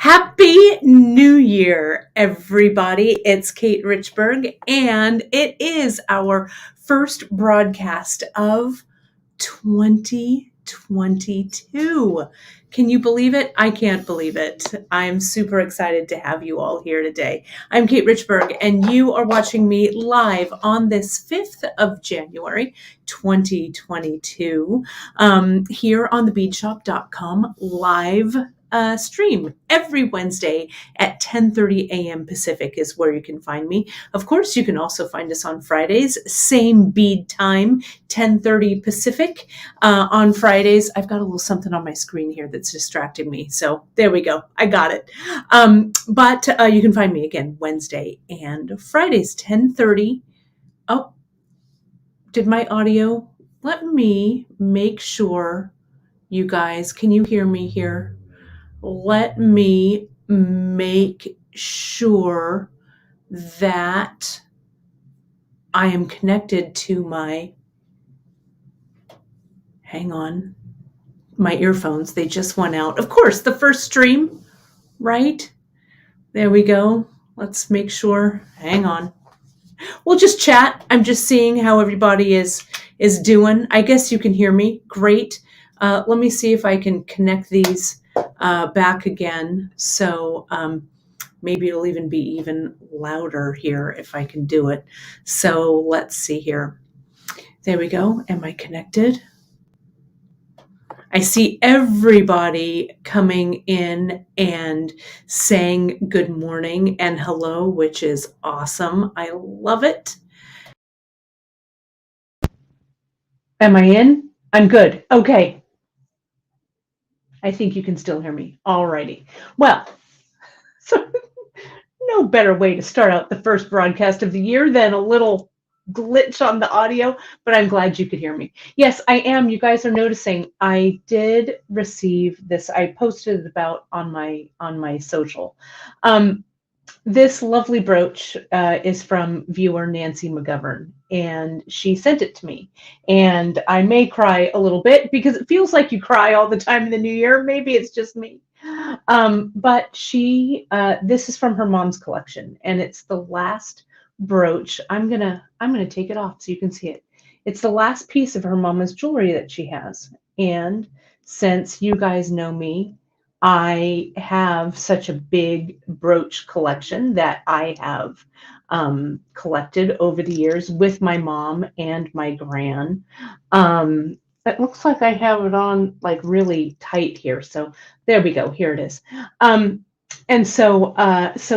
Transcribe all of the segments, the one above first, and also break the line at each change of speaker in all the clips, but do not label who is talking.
Happy New Year, everybody. It's Kate Richbourg, and it is our first broadcast of 2022. Can you believe it? I can't believe it. I'm super excited to have you all here today. I'm Kate Richbourg, and you are watching me live on this 5th of January, 2022, here on the Beadshop.com live stream every Wednesday at 10:30 a.m. Pacific is where you can find me. Of course, you can also find us on Fridays, same bead time, 10:30 Pacific on Fridays. I've got a little something on my screen here that's distracting me. So there we go. I got it. But you can find me again Wednesday and Fridays, 10:30. Oh, did my audio? Let me make sure you guys, can you hear me here? Let me make sure that I am connected to my, hang on, my earphones. They just went out. Of course, the first stream, right? There we go. Let's make sure. Hang on. We'll just chat. I'm just seeing how everybody is doing. I guess you can hear me. Great. Let me see if I can connect these back again. So maybe it'll even be even louder here if I can do it. So let's see here. There we go. Am I connected? I see everybody coming in and saying good morning and hello, which is awesome. I love it. Am I in? I'm good. Okay. I think you can still hear me. Alrighty. Well, so no better way to start out the first broadcast of the year than a little glitch on the audio, but I'm glad you could hear me. Yes, I am. You guys are noticing I did receive this. I posted it about on my social. This lovely brooch is from viewer Nancy McGovern, and she sent it to me. And I may cry a little bit because it feels like you cry all the time in the new year. Maybe it's just me. But this is from her mom's collection, and it's the last brooch. I'm gonna take it off so you can see it. It's the last piece of her mama's jewelry that she has. And since you guys know me, I have such a big brooch collection that I have collected over the years with my mom and my gran. It looks like I have it on like really tight here. So there we go. Here it is. And so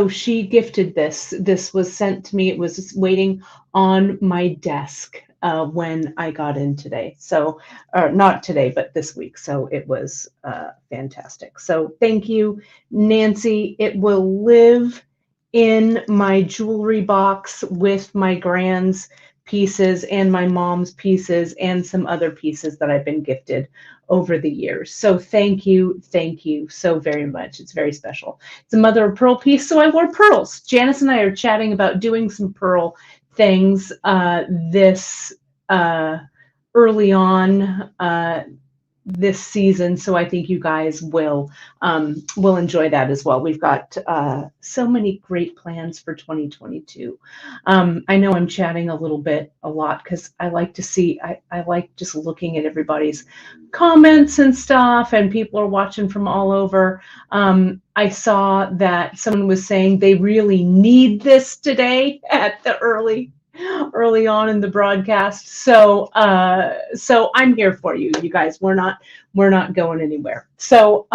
she gifted this. This was sent to me. It was waiting on my desk when I got in today. So, not today, but this week. So it was fantastic. So thank you, Nancy. It will live in my jewelry box with my gran's pieces and my mom's pieces and some other pieces that I've been gifted over the years. So thank you so very much. It's very special. It's a mother of pearl piece, so I wore pearls. Janice and I are chatting about doing some pearl things this early on this season, so I think you guys will enjoy that as well. We've got so many great plans for 2022. I know I'm chatting a lot because I like to see, I like just looking at everybody's comments and stuff, and people are watching from all over. I saw that someone was saying they really need this today at the early on in the broadcast. So I'm here for you guys. We're not going anywhere. So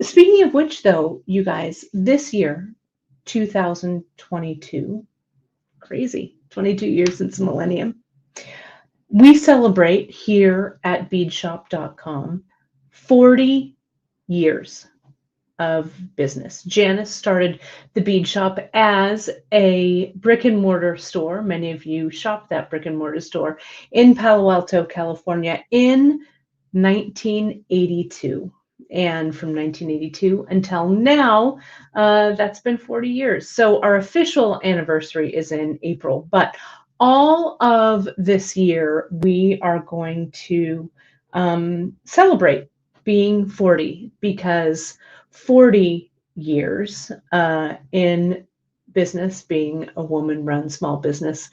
speaking of which, though, you guys, this year, 2022, crazy, 22 years since the millennium, we celebrate here at Beadshop.com 40 years of business. Janice started the Bead Shop as a brick and mortar store. Many of you shop that brick and mortar store in Palo Alto, California in 1982. And from 1982 until now, that's been 40 years. So our official anniversary is in April, but all of this year, we are going to celebrate being 40, because 40 years in business, being a woman-run small business,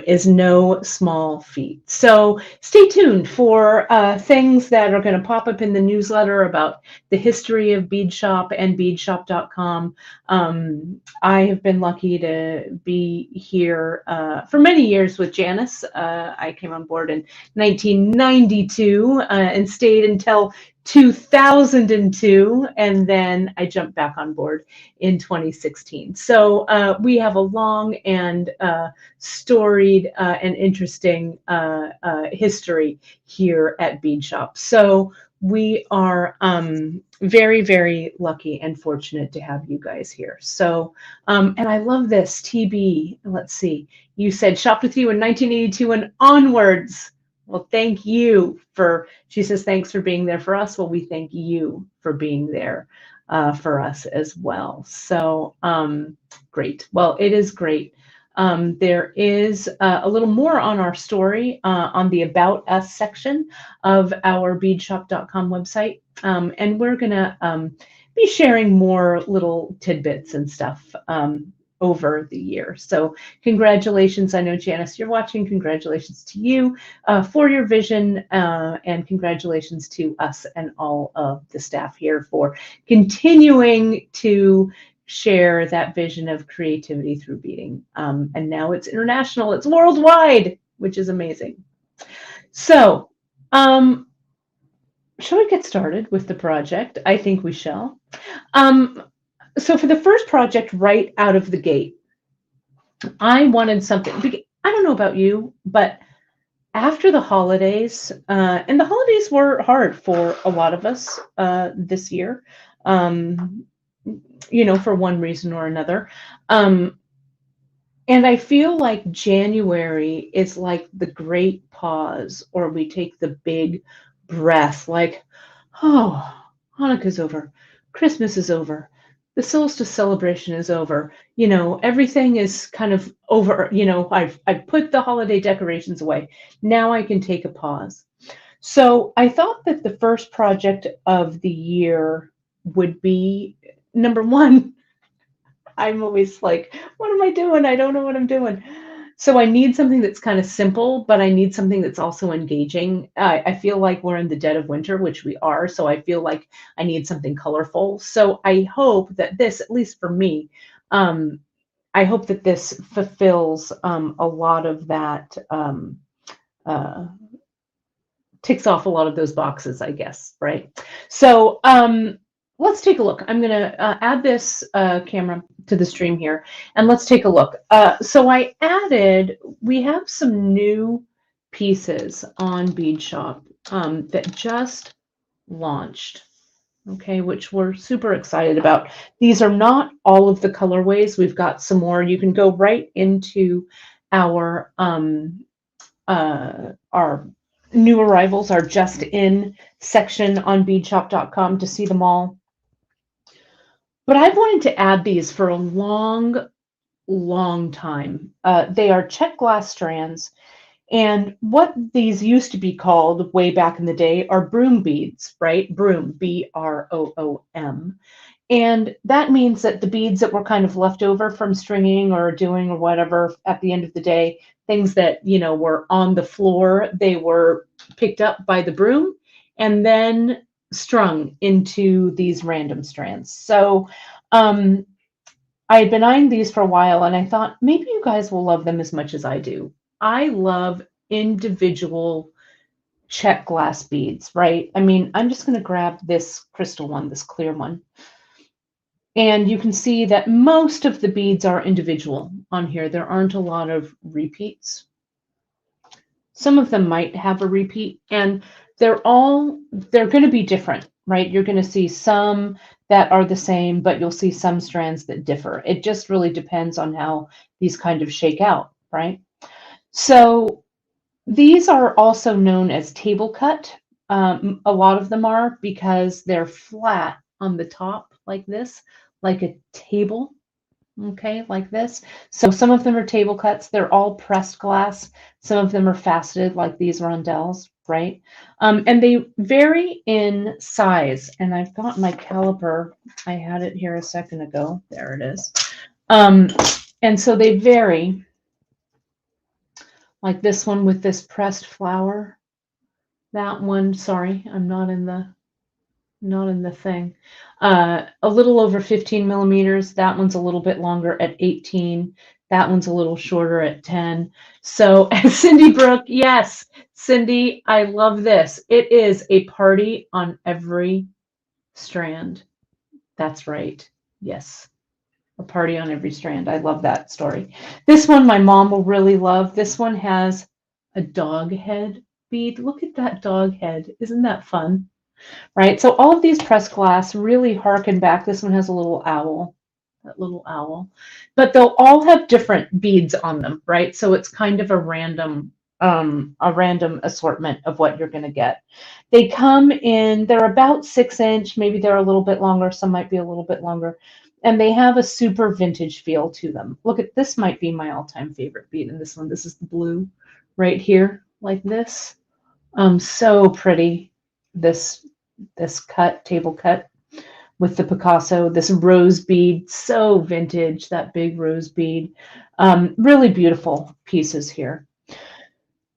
is no small feat. So stay tuned for things that are going to pop up in the newsletter about the history of Beadshop and beadshop.com. I have been lucky to be here for many years with Janice. I came on board in 1992 and stayed until 2002, and then I jumped back on board in 2016. So we have a long and storied and interesting history here at Beadshop. So we are very, very lucky and fortunate to have you guys here. So, and I love this, TB. Let's see. You said shopped with you in 1982 and onwards. Well, thank you for, she says, thanks for being there for us. Well, we thank you for being there for us as well. So great. Well, it is great. There is a little more on our story on the About Us section of our beadshop.com website. And we're going to be sharing more little tidbits and stuff over the year. So congratulations. I know, Janice, you're watching. Congratulations to you for your vision, and congratulations to us and all of the staff here for continuing to share that vision of creativity through beading. And now it's international, it's worldwide, which is amazing. So shall we get started with the project? I think we shall. So for the first project, right out of the gate, I wanted something. I don't know about you, but after the holidays, and the holidays were hard for a lot of us this year, you know, for one reason or another. And I feel like January is like the great pause, or we take the big breath, like, oh, Hanukkah's over, Christmas is over, the solstice celebration is over, you know, everything is kind of over, you know, I've put the holiday decorations away. Now I can take a pause. So I thought that the first project of the year would be, number one, I'm always like, what am I doing? I don't know what I'm doing. So I need something that's kind of simple, but I need something that's also engaging. I feel like we're in the dead of winter, which we are. So I feel like I need something colorful. So I hope that this, at least for me, I hope that this fulfills a lot of that, ticks off a lot of those boxes, I guess, right? So let's take a look. I'm going to add this camera to the stream here, and let's take a look. So we have some new pieces on Beadshop that just launched, okay, which we're super excited about. These are not all of the colorways. We've got some more. You can go right into our new arrivals, our just in section on beadshop.com to see them all. But I've wanted to add these for a long, long time. They are Czech glass strands. And what these used to be called way back in the day are broom beads, right? Broom, B-R-O-O-M. And that means that the beads that were kind of left over from stringing or doing or whatever at the end of the day, things that, you know, were on the floor, they were picked up by the broom and then strung into these random strands. So I had been eyeing these for a while, and I thought maybe you guys will love them as much as I do. I love individual Czech glass beads, right? I mean, I'm just going to grab this crystal one, this clear one. And you can see that most of the beads are individual on here. There aren't a lot of repeats. Some of them might have a repeat, and they're going to be different, right? You're going to see some that are the same, but you'll see some strands that differ. It just really depends on how these kind of shake out, right? So these are also known as table cut. A lot of them are, because they're flat on the top like this, like a table, okay, like this. So some of them are table cuts. They're all pressed glass. Some of them are faceted, like these rondelles. right? And they vary in size. And I've got my caliper. I had it here a second ago. There it is. And so they vary, like this one with this pressed flower. That one, sorry, I'm not in the thing. A little over 15 millimeters. That one's a little bit longer at 18. That one's a little shorter at 10. So, Cindy Brooke, yes, Cindy, I love this. It is a party on every strand. That's right. Yes, a party on every strand. I love that story. This one my mom will really love. This one has a dog head bead. Look at that dog head. Isn't that fun? Right? So all of these pressed glass really harken back. This one has a little owl, that little owl, but they'll all have different beads on them, right? So it's kind of a random assortment of what you're going to get. They come in, they're about 6 inch, maybe they're a little bit longer. Some might be a little bit longer. And they have a super vintage feel to them. Look at this, might be my all-time favorite bead in this one. This is the blue right here, like this. So pretty. This cut, table cut with the Picasso, this rose bead, so vintage, that big rose bead. Really beautiful pieces here.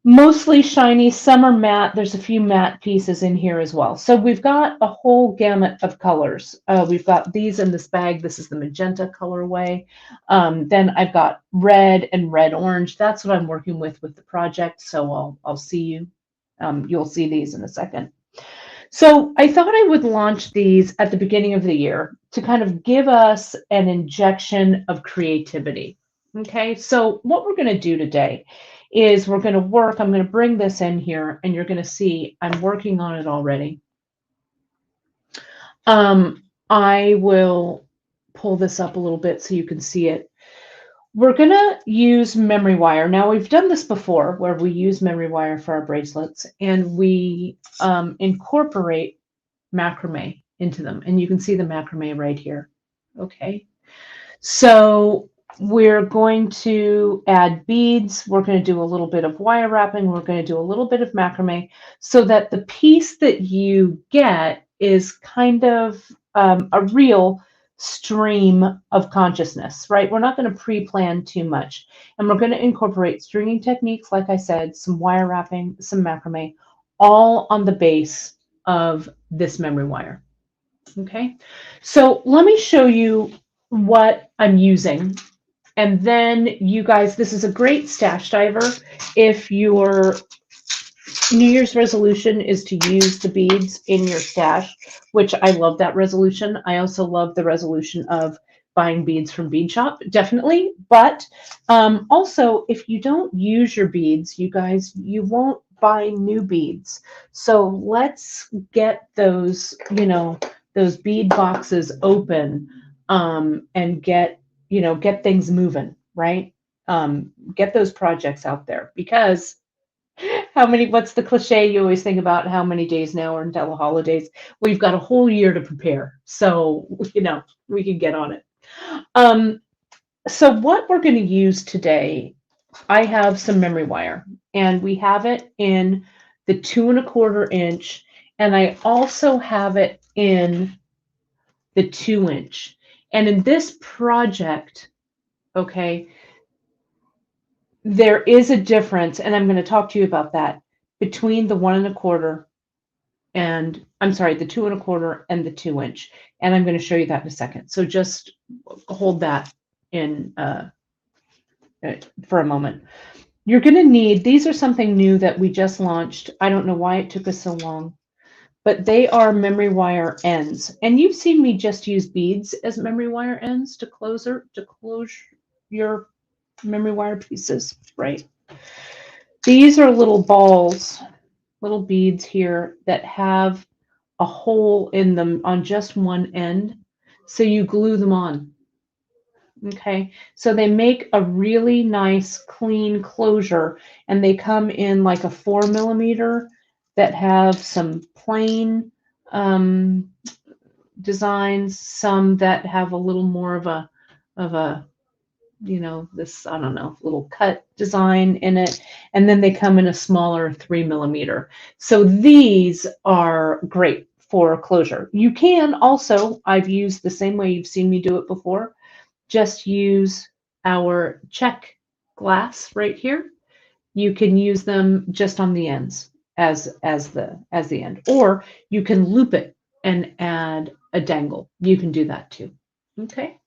Mostly shiny, some are matte. There's a few matte pieces in here as well. So we've got a whole gamut of colors. We've got these in this bag. This is the magenta colorway. Then I've got red and red orange. That's what I'm working with the project. So I'll see you. You'll see these in a second. So I thought I would launch these at the beginning of the year to kind of give us an injection of creativity. Okay, so what we're going to do today is we're going to work, I'm going to bring this in here and you're going to see I'm working on it already. I will pull this up a little bit so you can see it. We're going to use memory wire. Now, we've done this before where we use memory wire for our bracelets and we incorporate macrame into them. And you can see the macrame right here. Okay. So we're going to add beads. We're going to do a little bit of wire wrapping. We're going to do a little bit of macrame so that the piece that you get is kind of a real stream of consciousness, right? We're not going to pre-plan too much. And we're going to incorporate stringing techniques, like I said, some wire wrapping, some macrame, all on the base of this memory wire. Okay, so let me show you what I'm using. And then you guys, this is a great stash diver if your New Year's resolution is to use the beads in your stash, which I love that resolution. I also love the resolution of buying beads from Beadshop, definitely. But also, if you don't use your beads, you guys, you won't buy new beads. So let's get those, those bead boxes open and get things moving, right? Get those projects out there because what's the cliche you always think about? How many days now are until the holidays? We've got a whole year to prepare. So, we can get on it. So what we're going to use today, I have some memory wire and we have it in the 2¼ inch. And I also have it in the 2 inch. And in this project, okay, there is a difference, and I'm going to talk to you about that, between the 1¼ and, I'm sorry, the 2¼ and the 2 inch. And I'm going to show you that in a second. So just hold that in for a moment. You're going to need, these are something new that we just launched. I don't know why it took us so long, but they are memory wire ends. And you've seen me just use beads as memory wire ends to close your memory wire pieces, right? These are little balls, little beads here that have a hole in them on just one end. So you glue them on. Okay, so they make a really nice clean closure and they come in like a 4mm that have some plain designs, some that have a little more of a you know, this, I don't know, little cut design in it. And then they come in a smaller 3 millimeter. So these are great for closure. You can also, I've used the same way you've seen me do it before, just use our Czech glass right here. You can use them just on the ends as the end, or you can loop it and add a dangle. You can do that too. Okay,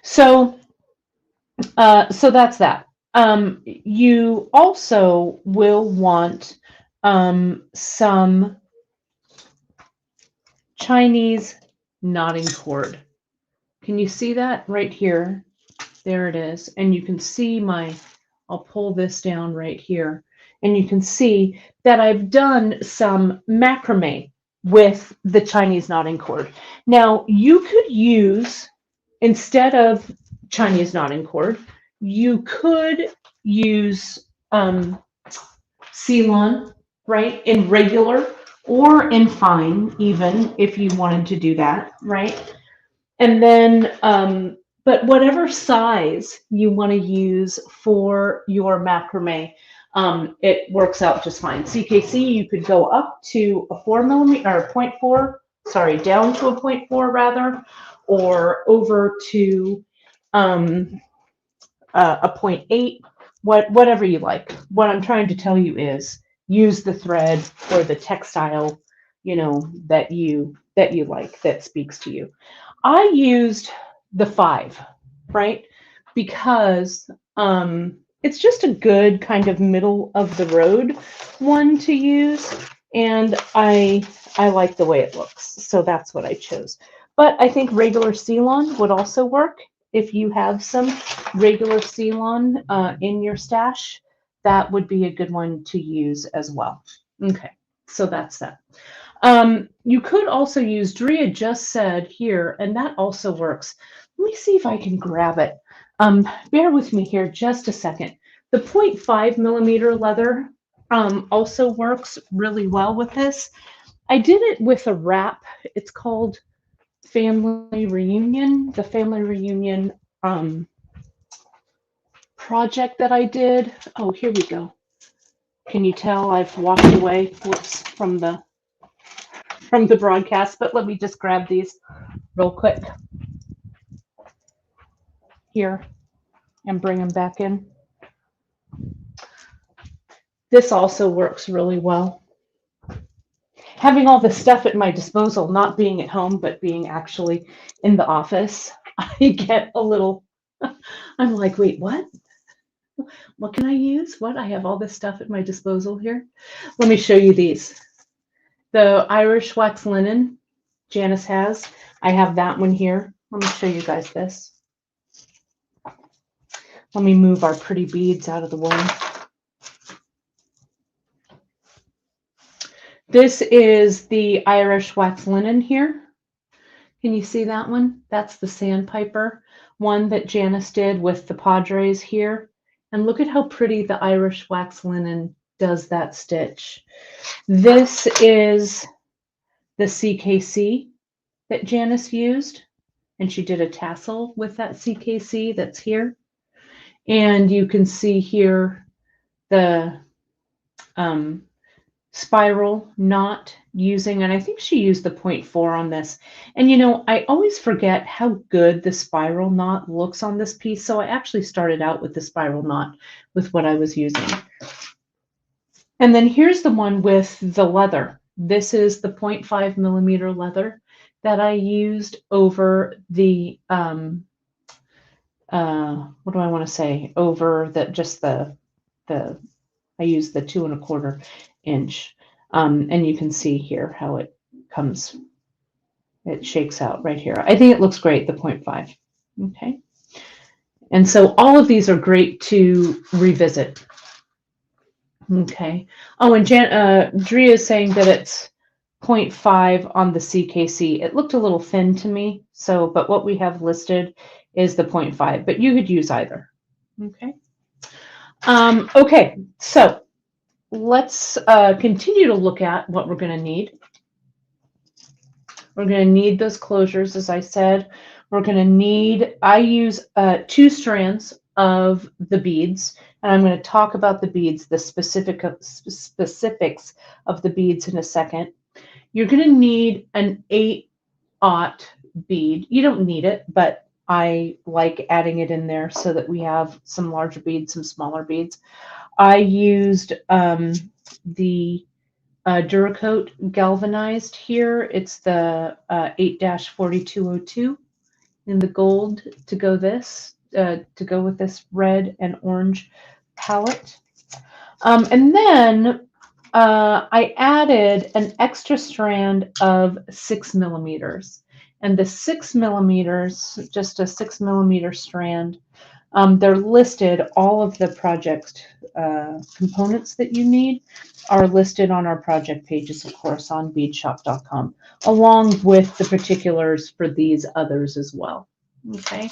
so so that's that. You also will want some Chinese knotting cord. Can you see that right here? There it is. And you can see I'll pull this down right here. And you can see that I've done some macrame with the Chinese knotting cord. Now, you could use, instead of Chinese knotting cord, you could use Ceylon, right, in regular or in fine, even if you wanted to do that, right? And then, but whatever size you want to use for your macrame, it works out just fine. CKC, you could go up to a 4 millimeter or 0.4, sorry, down to a 0.4 rather, or over to a 0.8, whatever you like. What I'm trying to tell you is use the thread or the textile, you know, that you like, that speaks to you. I used the 5, right? Because it's just a good kind of middle of the road one to use, and I like the way it looks, so that's what I chose. But I think regular Ceylon would also work. If you have some regular Ceylon in your stash, that would be a good one to use as well. Okay, so that's that. You could also use, Drea just said here, and that also works. Let me see if I can grab it. Bear with me here just a second. The 0.5 millimeter leather also works really well with this. I did it with a wrap. It's called Family Reunion, the Family Reunion project that I did. Oh, here we go. Can you tell I've walked away from the broadcast? But let me just grab these real quick here and bring them back in. This also works really well. Having all this stuff at my disposal, not being at home, but being actually in the office, I get a little, I'm like, wait, what? What can I use? What? I have all this stuff at my disposal here. Let me show you these. The Irish wax linen Janice has. I have that one here. Let me show you guys this. Let me move our pretty beads out of the way. This is the Irish wax linen here. Can you see that one? That's the sandpiper one that Janice did with the Padres here. And look at how pretty the Irish wax linen does that stitch. This is the CKC that Janice used, and she did a tassel with that CKC that's here. And you can see here the spiral knot using, and I think she used the 0.4 on this. And you know, I always forget how good the spiral knot looks on this piece, so I actually started out with the spiral knot with what I was using. And then here's the one with the leather. This is the 0.5 millimeter leather that I used over the what do I want to say, over the just the I used the 2 1/4 inch, and you can see here how it comes, it shakes out right here. I think it looks great, the 0.5. Okay, and so all of these are great to revisit. Okay. Oh, and Drea is saying that it's 0.5 on the CKC. It looked a little thin to me, so, but what we have listed is the 0.5, but you could use either. Okay. Okay, so let's continue to look at what we're going to need. We're going to need those closures, as I said. We're going to need, I use 2 strands of the beads, and I'm going to talk about the beads, the specifics of the beads in a second. You're going to need an 8/0 bead. You don't need it, but I like adding it in there so that we have some larger beads, some smaller beads. I used the Duracoat galvanized here. It's the 8-4202 in the gold to go with this red and orange palette. And then I added an extra strand of 6 millimeters. And the 6 millimeters, just a 6 millimeter strand, they're listed, all of the project components that you need are listed on our project pages, of course, on beadshop.com, along with the particulars for these others as well. Okay.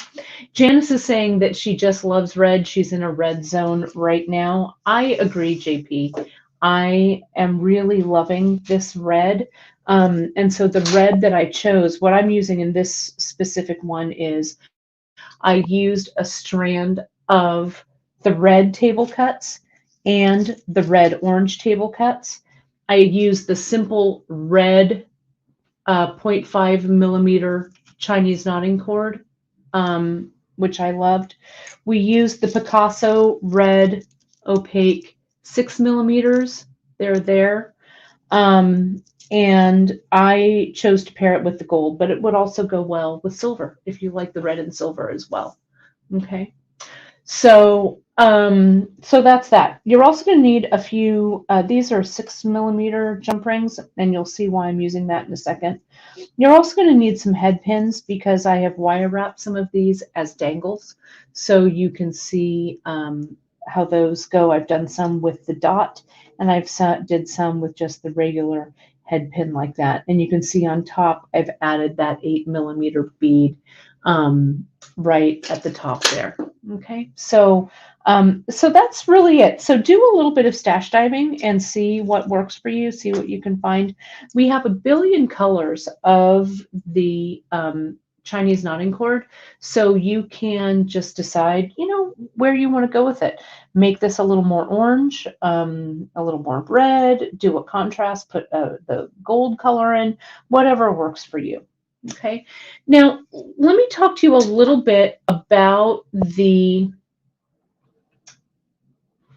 Janice is saying that she just loves red. She's in a red zone right now. I agree, JP. I am really loving this red. And so the red that I chose, what I'm using in this specific one is I used a strand of the red table cuts and the red orange table cuts. I used the simple red 0.5 millimeter Chinese knotting cord, which I loved. We used the Picasso red opaque 6 millimeters. They're there. And I chose to pair it with the gold, but it would also go well with silver if you like the red and silver as well. Okay. So that's that. You're also going to need a few, these are 6 millimeter jump rings, and you'll see why I'm using that in a second. You're also going to need some head pins because I have wire wrapped some of these as dangles, so you can see how those go. I've done some with the dot, and I've did some with just the regular head pin like that. And you can see on top, I've added that 8 millimeter bead right at the top there. Okay, so that's really it. So do a little bit of stash diving and see what works for you, see what you can find. We have a billion colors of the Chinese knotting cord, so you can just decide, where you want to go with it. Make this a little more orange, a little more red, do a contrast, put the gold color in, whatever works for you. Okay, now let me talk to you a little bit about the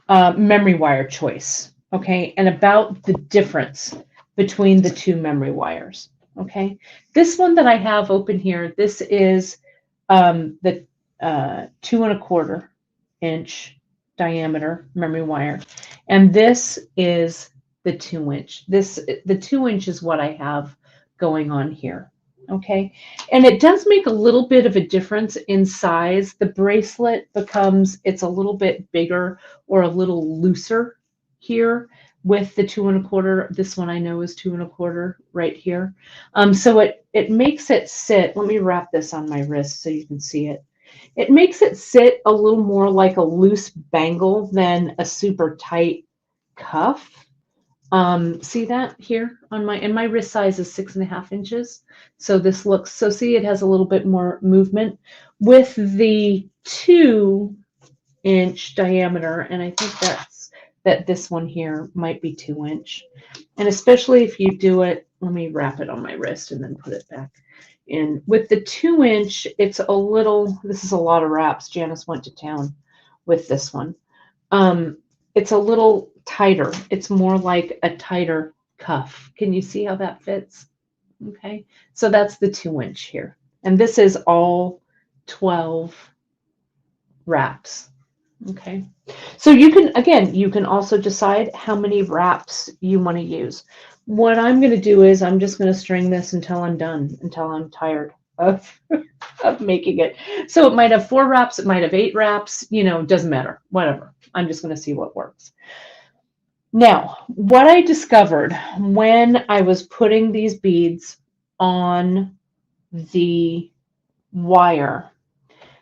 memory wire choice, okay, and about the difference between the two memory wires. Okay, this one that I have open here, this is the 2¼ inch diameter memory wire, and this is the 2-inch. The 2-inch is what I have going on here. Okay, and it does make a little bit of a difference in size. The bracelet it's a little bit bigger or a little looser here with the 2¼ This one I know is 2¼ right here. So it makes it sit. Let me wrap this on my wrist so you can see it. It makes it sit a little more like a loose bangle than a super tight cuff. See that here on my wrist size is 6½ inches. So this looks, see, it has a little bit more movement with the 2-inch diameter. And I think that this one here might be 2-inch. And especially if you do it, let me wrap it on my wrist and then put it back in. With the 2-inch, it's a little, this is a lot of wraps. Janice went to town with this one. It's a little tighter. It's more like a tighter cuff. Can you see how that fits? Okay, so that's the 2-inch here. And this is all 12 wraps. Okay, so you can also decide how many wraps you want to use. What I'm going to do is I'm just going to string this until I'm done, until I'm tired of making it. So it might have 4 wraps, it might have 8 wraps, doesn't matter, whatever. I'm just going to see what works. Now, what I discovered when I was putting these beads on the wire,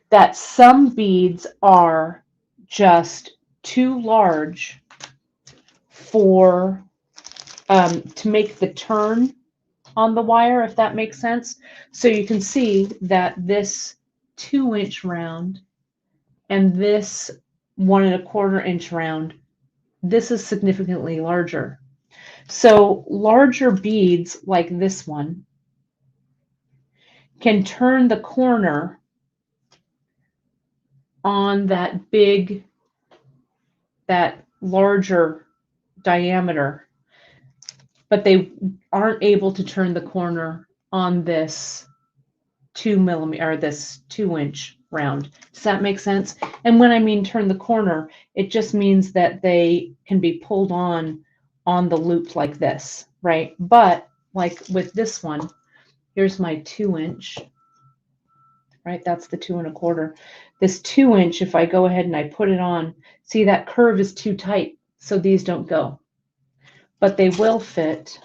that some beads are just too large for to make the turn on the wire, if that makes sense. So you can see that this 2-inch round and this 1¼ inch round, this is significantly larger. So larger beads like this one can turn the corner on that larger diameter, but they aren't able to turn the corner on this 2mm or this 2-inch round. Does that make sense? And when I mean turn the corner, it just means that they can be pulled on the loop like this, right? But like with this one, here's my 2-inch, right? That's the 2¼ This 2-inch, if I go ahead and I put it on, see that curve is too tight, so these don't go. But they will fit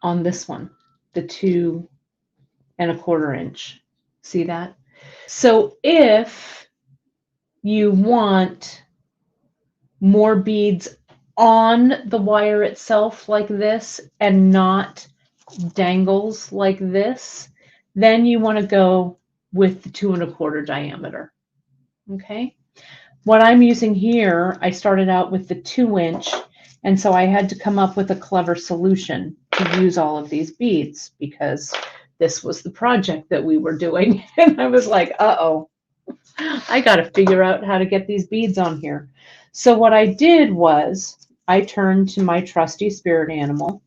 on this one, the 2¼ inch. See that? So if you want more beads on the wire itself like this and not dangles like this, then you want to go with the 2¼ diameter. Okay. What I'm using here, I started out with the 2-inch, and so I had to come up with a clever solution to use all of these beads because this was the project that we were doing. And I was like, uh-oh, I got to figure out how to get these beads on here. So what I did was I turned to my trusty spirit animal,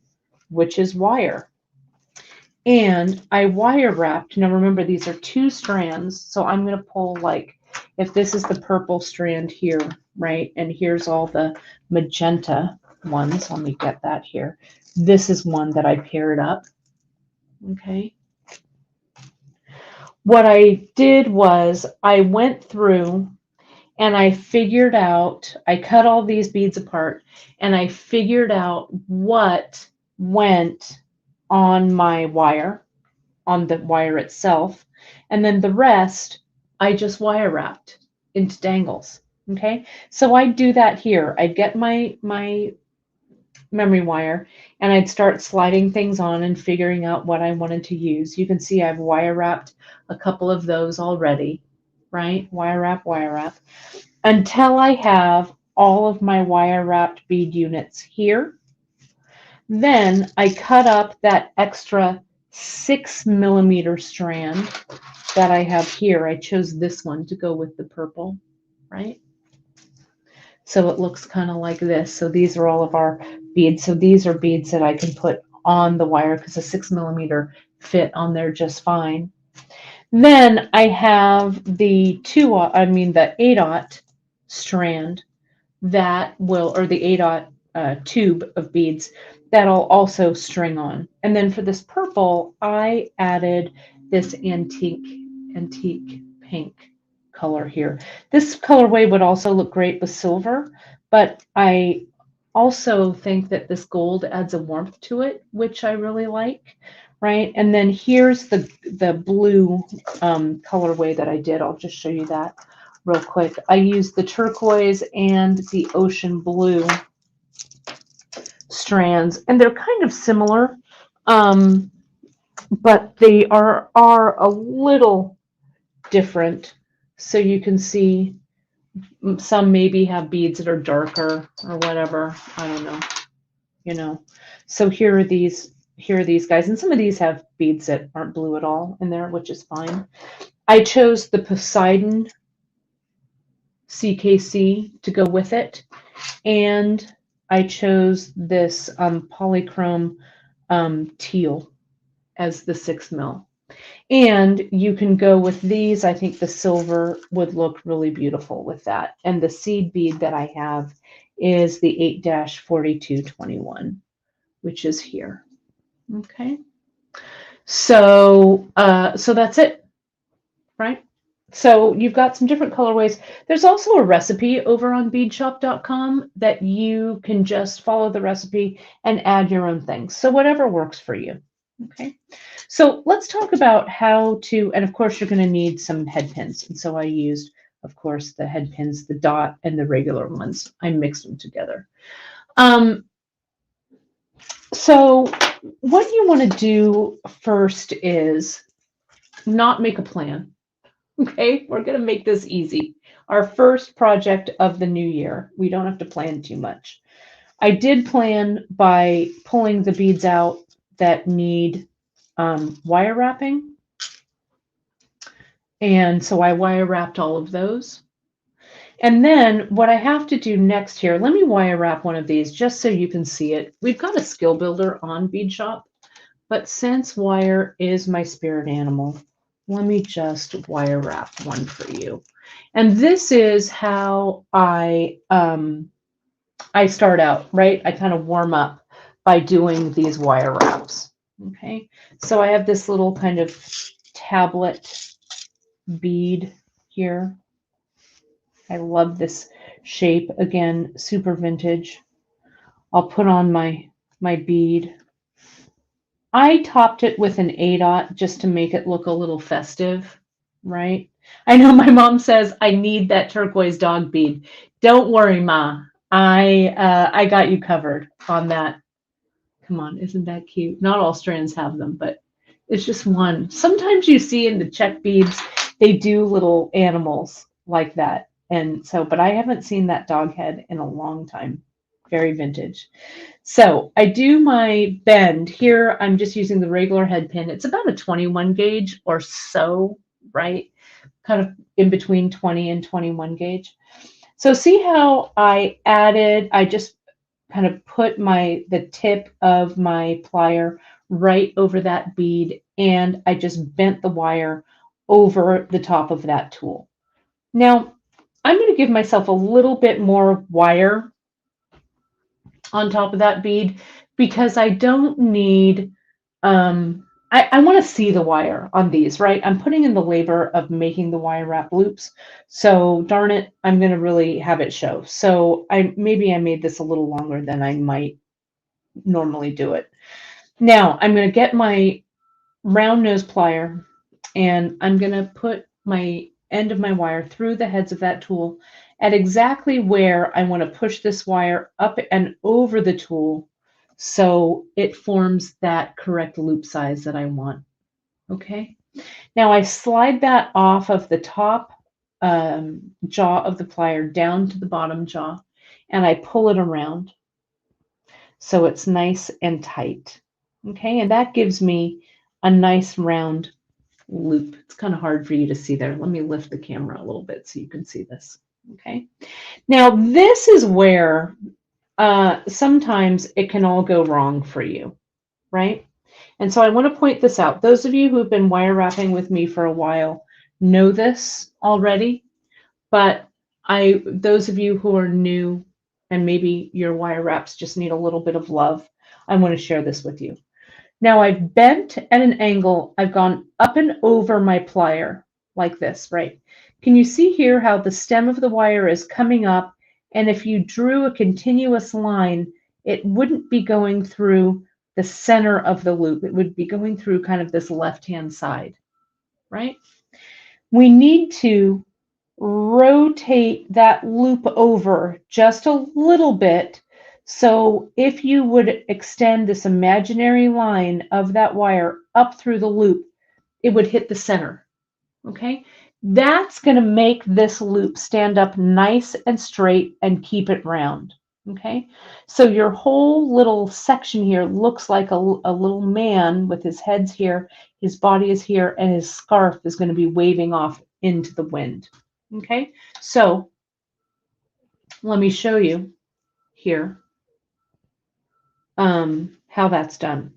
which is wire. And I wire wrapped. Now remember, these are 2 strands. So I'm going to pull, like, if this is the purple strand here, right? And here's all the magenta ones. Let me get that here. This is one that I paired up. Okay. What I did was I went through and I figured out, I cut all these beads apart and I figured out what went on my wire, on the wire itself. And then the rest, I just wire wrapped into dangles. Okay. So I'd do that here. I'd get my memory wire and I'd start sliding things on and figuring out what I wanted to use. You can see I've wire wrapped a couple of those already, right? Wire wrap, until I have all of my wire wrapped bead units here. Then I cut up that extra 6mm strand that I have here. I chose this one to go with the purple, right? So it looks kind of like this. So these are all of our beads. So these are beads that I can put on the wire because the 6mm fit on there just fine. Then I have the 8/0 strand that will, or the 8/0 tube of beads that'll also string on. And then for this purple, I added this antique pink color here. This colorway would also look great with silver, but I also think that this gold adds a warmth to it, which I really like, right? And then here's the blue colorway that I did. I'll just show you that real quick. I used the turquoise and the ocean blue strands, and they're kind of similar, but they are a little different. So you can see some maybe have beads that are darker or whatever. I don't know, you know. So here are these guys, and some of these have beads that aren't blue at all in there, which is fine. I chose the Poseidon CKC to go with it, and I chose this polychrome teal as the 6mm. And you can go with these. I think the silver would look really beautiful with that. And the seed bead that I have is the 8-4221, which is here. Okay. So that's it, right? So you've got some different colorways. There's also a recipe over on beadshop.com that you can just follow the recipe and add your own things. So whatever works for you. Okay. So let's talk about how to, and of course you're going to need some head pins. And so I used, of course, the head pins, the dot and the regular ones. I mixed them together. So what you want to do first is not make a plan. Okay, we're going to make this easy. Our first project of the new year. We don't have to plan too much. I did plan by pulling the beads out that need wire wrapping. And so I wire wrapped all of those. And then what I have to do next here, let me wire wrap one of these just so you can see it. We've got a skill builder on Beadshop, but since wire is my spirit animal, let me just wire wrap one for you. And this is how I start out, right? I kind of warm up by doing these wire wraps. Okay, so I have this little kind of tablet bead here. I love this shape. Again, super vintage. I'll put on my bead. I topped it with an A-dot just to make it look a little festive, right? I know my mom says I need that turquoise dog bead. Don't worry, Ma. I got you covered on that. Come on, isn't that cute? Not all strands have them, but it's just one. Sometimes you see in the Czech beads, they do little animals like that. And so, but I haven't seen that dog head in a long time. Very vintage. So I do my bend here. I'm just using the regular head pin. It's about a 21 gauge or so, right? Kind of in between 20 and 21 gauge. So see how I just kind of put the tip of my plier right over that bead, and I just bent the wire over the top of that tool. Now, I'm going to give myself a little bit more wire on top of that bead because I don't need, I want to see the wire on these, right? I'm putting in the labor of making the wire wrap loops. So darn it, I'm going to really have it show. So maybe I made this a little longer than I might normally do it. Now I'm going to get my round nose plier and I'm going to put my end of my wire through the heads of that tool at exactly where I want to push this wire up and over the tool so it forms that correct loop size that I want. Okay. Now I slide that off of the top jaw of the plier down to the bottom jaw and I pull it around so it's nice and tight. Okay, and that gives me a nice round loop. It's kind of hard for you to see there. Let me lift the camera a little bit so you can see this. Okay, now this is where sometimes it can all go wrong for you, right? And so I want to point this out. Those of you who've been wire wrapping with me for a while know this already, but those of you who are new and maybe your wire wraps just need a little bit of love, I want to share this with you. Now I've bent at an angle. I've gone up and over my plier like this, right? Can you see here how the stem of the wire is coming up? And if you drew a continuous line, it wouldn't be going through the center of the loop. It would be going through kind of this left-hand side, right? We need to rotate that loop over just a little bit. So if you would extend this imaginary line of that wire up through the loop, it would hit the center. Okay, that's going to make this loop stand up nice and straight and keep it round. Okay, so your whole little section here looks like a little man with his head's here, his body is here, and his scarf is going to be waving off into the wind. Okay, so let me show you here how that's done.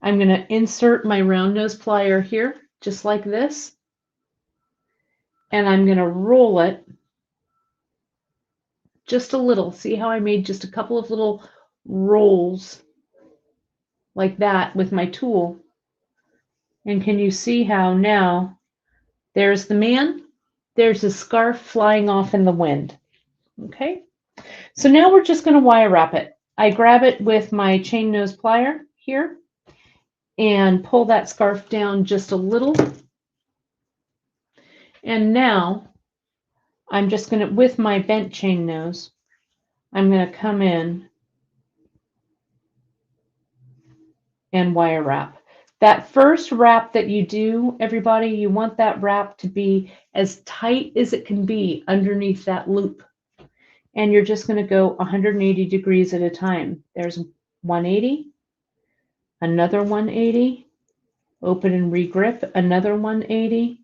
I'm going to insert my round nose plier here, just like this, and I'm going to roll it just a little. See how I made just a couple of little rolls like that with my tool? And can you see how now there's the man, there's his scarf flying off in the wind. Okay, so now we're just going to wire wrap it. I grab it with my chain nose plier here and pull that scarf down just a little. And now I'm just going to, with my bent chain nose, I'm going to come in and wire wrap. That first wrap that you do, everybody, you want that wrap to be as tight as it can be underneath that loop. And you're just going to go 180 degrees at a time. There's 180, another 180, open and regrip, another 180.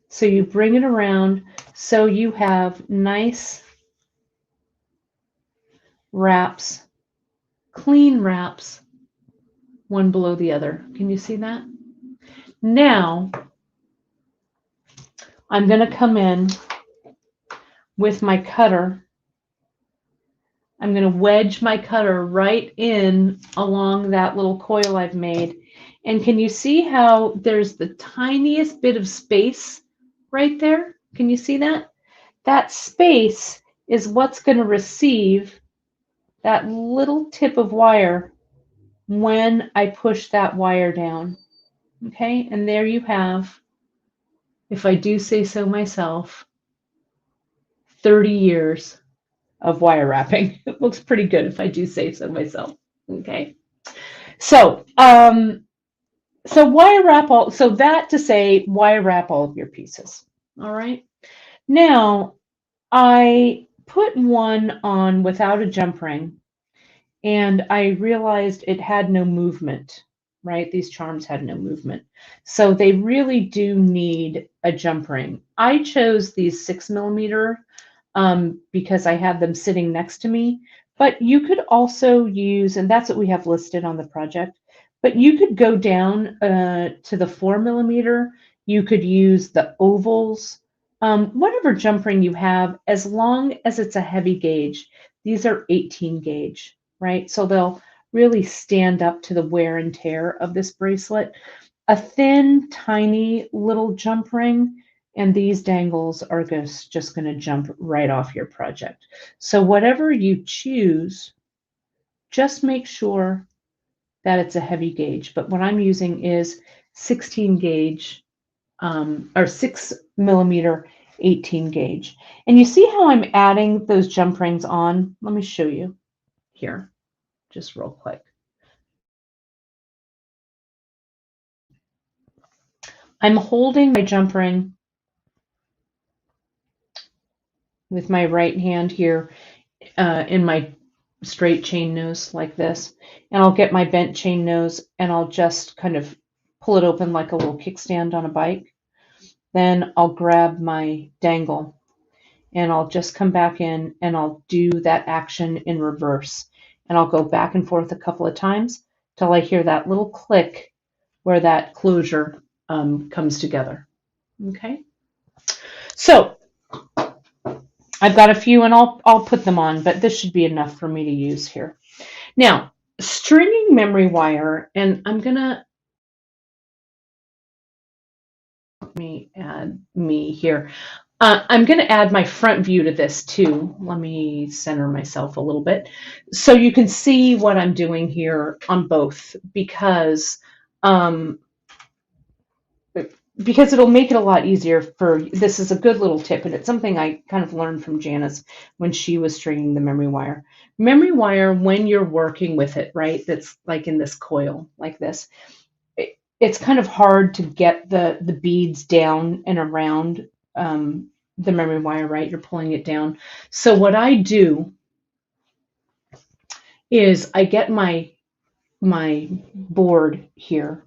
So you bring it around so you have nice wraps, clean wraps, one below the other. Can you see that? Now, I'm going to come in with my cutter. I'm going to wedge my cutter right in along that little coil I've made. And can you see how there's the tiniest bit of space right there? Can you see that? That space is what's going to receive that little tip of wire when I push that wire down. Okay, and there you have, if I do say so myself, 30 years of wire wrapping. It looks pretty good if I do say so myself. Okay, so so wire wrap all. So that to say, wire wrap all of your pieces. All right. Now I put one on without a jump ring, and I realized it had no movement. Right, these charms had no movement, so they really do need a jump ring. I chose these 6mm. Because I have them sitting next to me. But you could also use, and that's what we have listed on the project, but you could go down to the 4mm. You could use the ovals, whatever jump ring you have, as long as it's a heavy gauge. These are 18 gauge, right? So they'll really stand up to the wear and tear of this bracelet. A thin, tiny little jump ring, and these dangles are just going to jump right off your project. So whatever you choose, just make sure that it's a heavy gauge. But what I'm using is 16 gauge or 6mm 18 gauge. And you see how I'm adding those jump rings on? Let me show you here, just real quick. I'm holding my jump ring with my right hand here in my straight chain nose like this, and I'll get my bent chain nose and I'll just kind of pull it open like a little kickstand on a bike. Then I'll grab my dangle and I'll just come back in and I'll do that action in reverse, and I'll go back and forth a couple of times till I hear that little click where that closure comes together. Okay, so I've got a few, and I'll put them on, but this should be enough for me to use here. Now, stringing memory wire, and I'm gonna let me add me here. I'm going to add my front view to this too. Let me center myself a little bit so you can see what I'm doing here on both, because it'll make it a lot easier for, this is a good little tip, and it's something I kind of learned from Janice when she was stringing the memory wire. Memory wire, when you're working with it, right, that's like in this coil like this, it's kind of hard to get the beads down and around the memory wire, right? You're pulling it down. So what I do is I get my board here,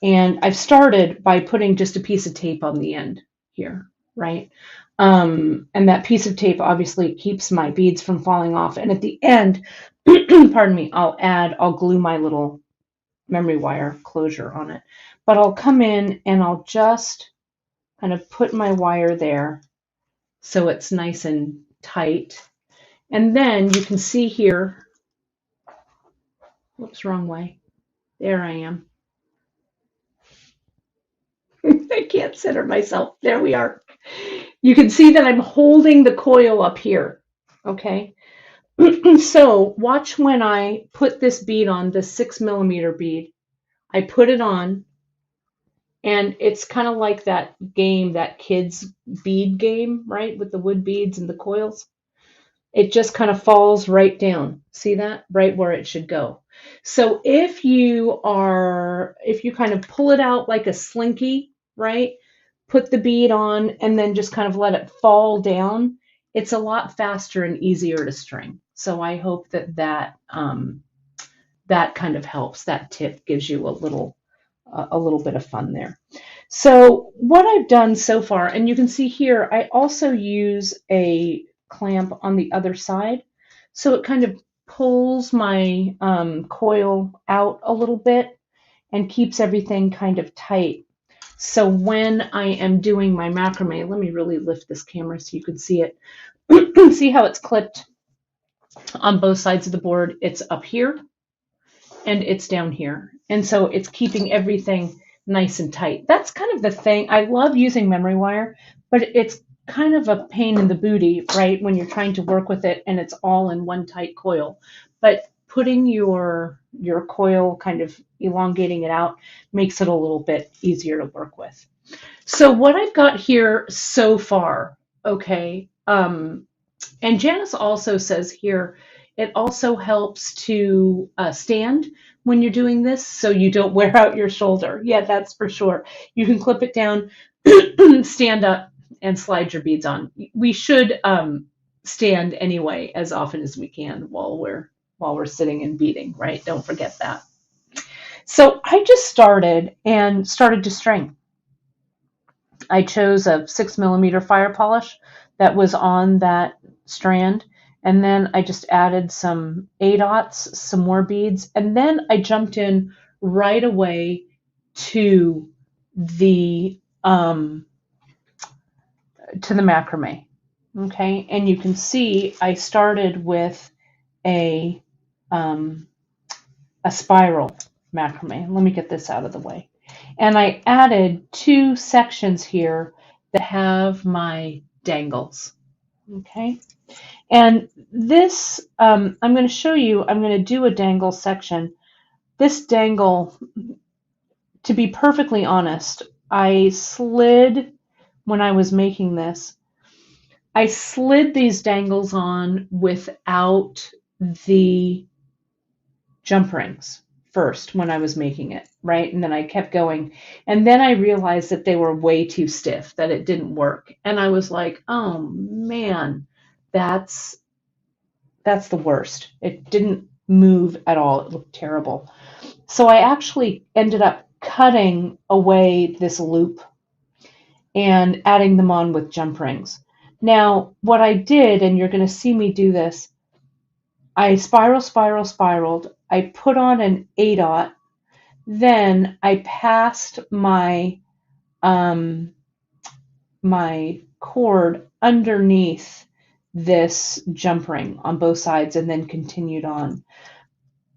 and I've started by putting just a piece of tape on the end here, right? And that piece of tape obviously keeps my beads from falling off. And at the end, pardon me, I'll glue my little memory wire closure on it. But I'll come in and I'll just kind of put my wire there so it's nice and tight. And then you can see here, whoops, wrong way. There I am. I can't center myself. There we are. You can see that I'm holding the coil up here, okay? So watch when I put this bead on, the 6mm bead. I put it on, and it's kind of like that game, that kids bead game, right? With the wood beads and the coils. it just kind of falls right down. See that? Right where it should go. So if you kind of pull it out like a slinky, right? Put the bead on and then just kind of let it fall down, it's a lot faster and easier to string. So I hope that kind of helps. That tip gives you a little bit of fun there. So what I've done so far, and you can see here, I also use a clamp on the other side. So it kind of pulls my coil out a little bit and keeps everything kind of tight. So when I am doing my macrame, let me really lift this camera so you can see it. See how it's clipped on both sides of the board? It's up here and it's down here. And so it's keeping everything nice and tight. That's kind of the thing. I love using memory wire, but it's kind of a pain in the booty, right? When you're trying to work with it and it's all in one tight coil. But putting your coil, kind of elongating it out, makes it a little bit easier to work with. So what I've got here so far, okay, and Janice also says here, it also helps to stand when you're doing this so you don't wear out your shoulder. Yeah, that's for sure. You can clip it down, stand up, and slide your beads on. We should stand anyway as often as we can while we're sitting and beading, right? Don't forget that. So I just started to string. I chose a 6mm fire polish that was on that strand, and then I just added some A-dots, some more beads, and then I jumped in right away to the macrame. Okay, and you can see I started with a spiral macrame. Let me get this out of the way. And I added 2 sections here that have my dangles. Okay. And this, I'm going to show you, I'm going to do a dangle section. This dangle, to be perfectly honest, I slid, when I was making this, I slid these dangles on without the jump rings first when I was making it, right? And then I kept going. And then I realized that they were way too stiff, that it didn't work. And I was like, oh man, that's the worst. It didn't move at all. It looked terrible. So I actually ended up cutting away this loop and adding them on with jump rings. Now, what I did, and you're going to see me do this, I spiraled. I put on an A-dot. Then I passed my my cord underneath this jump ring on both sides and then continued on.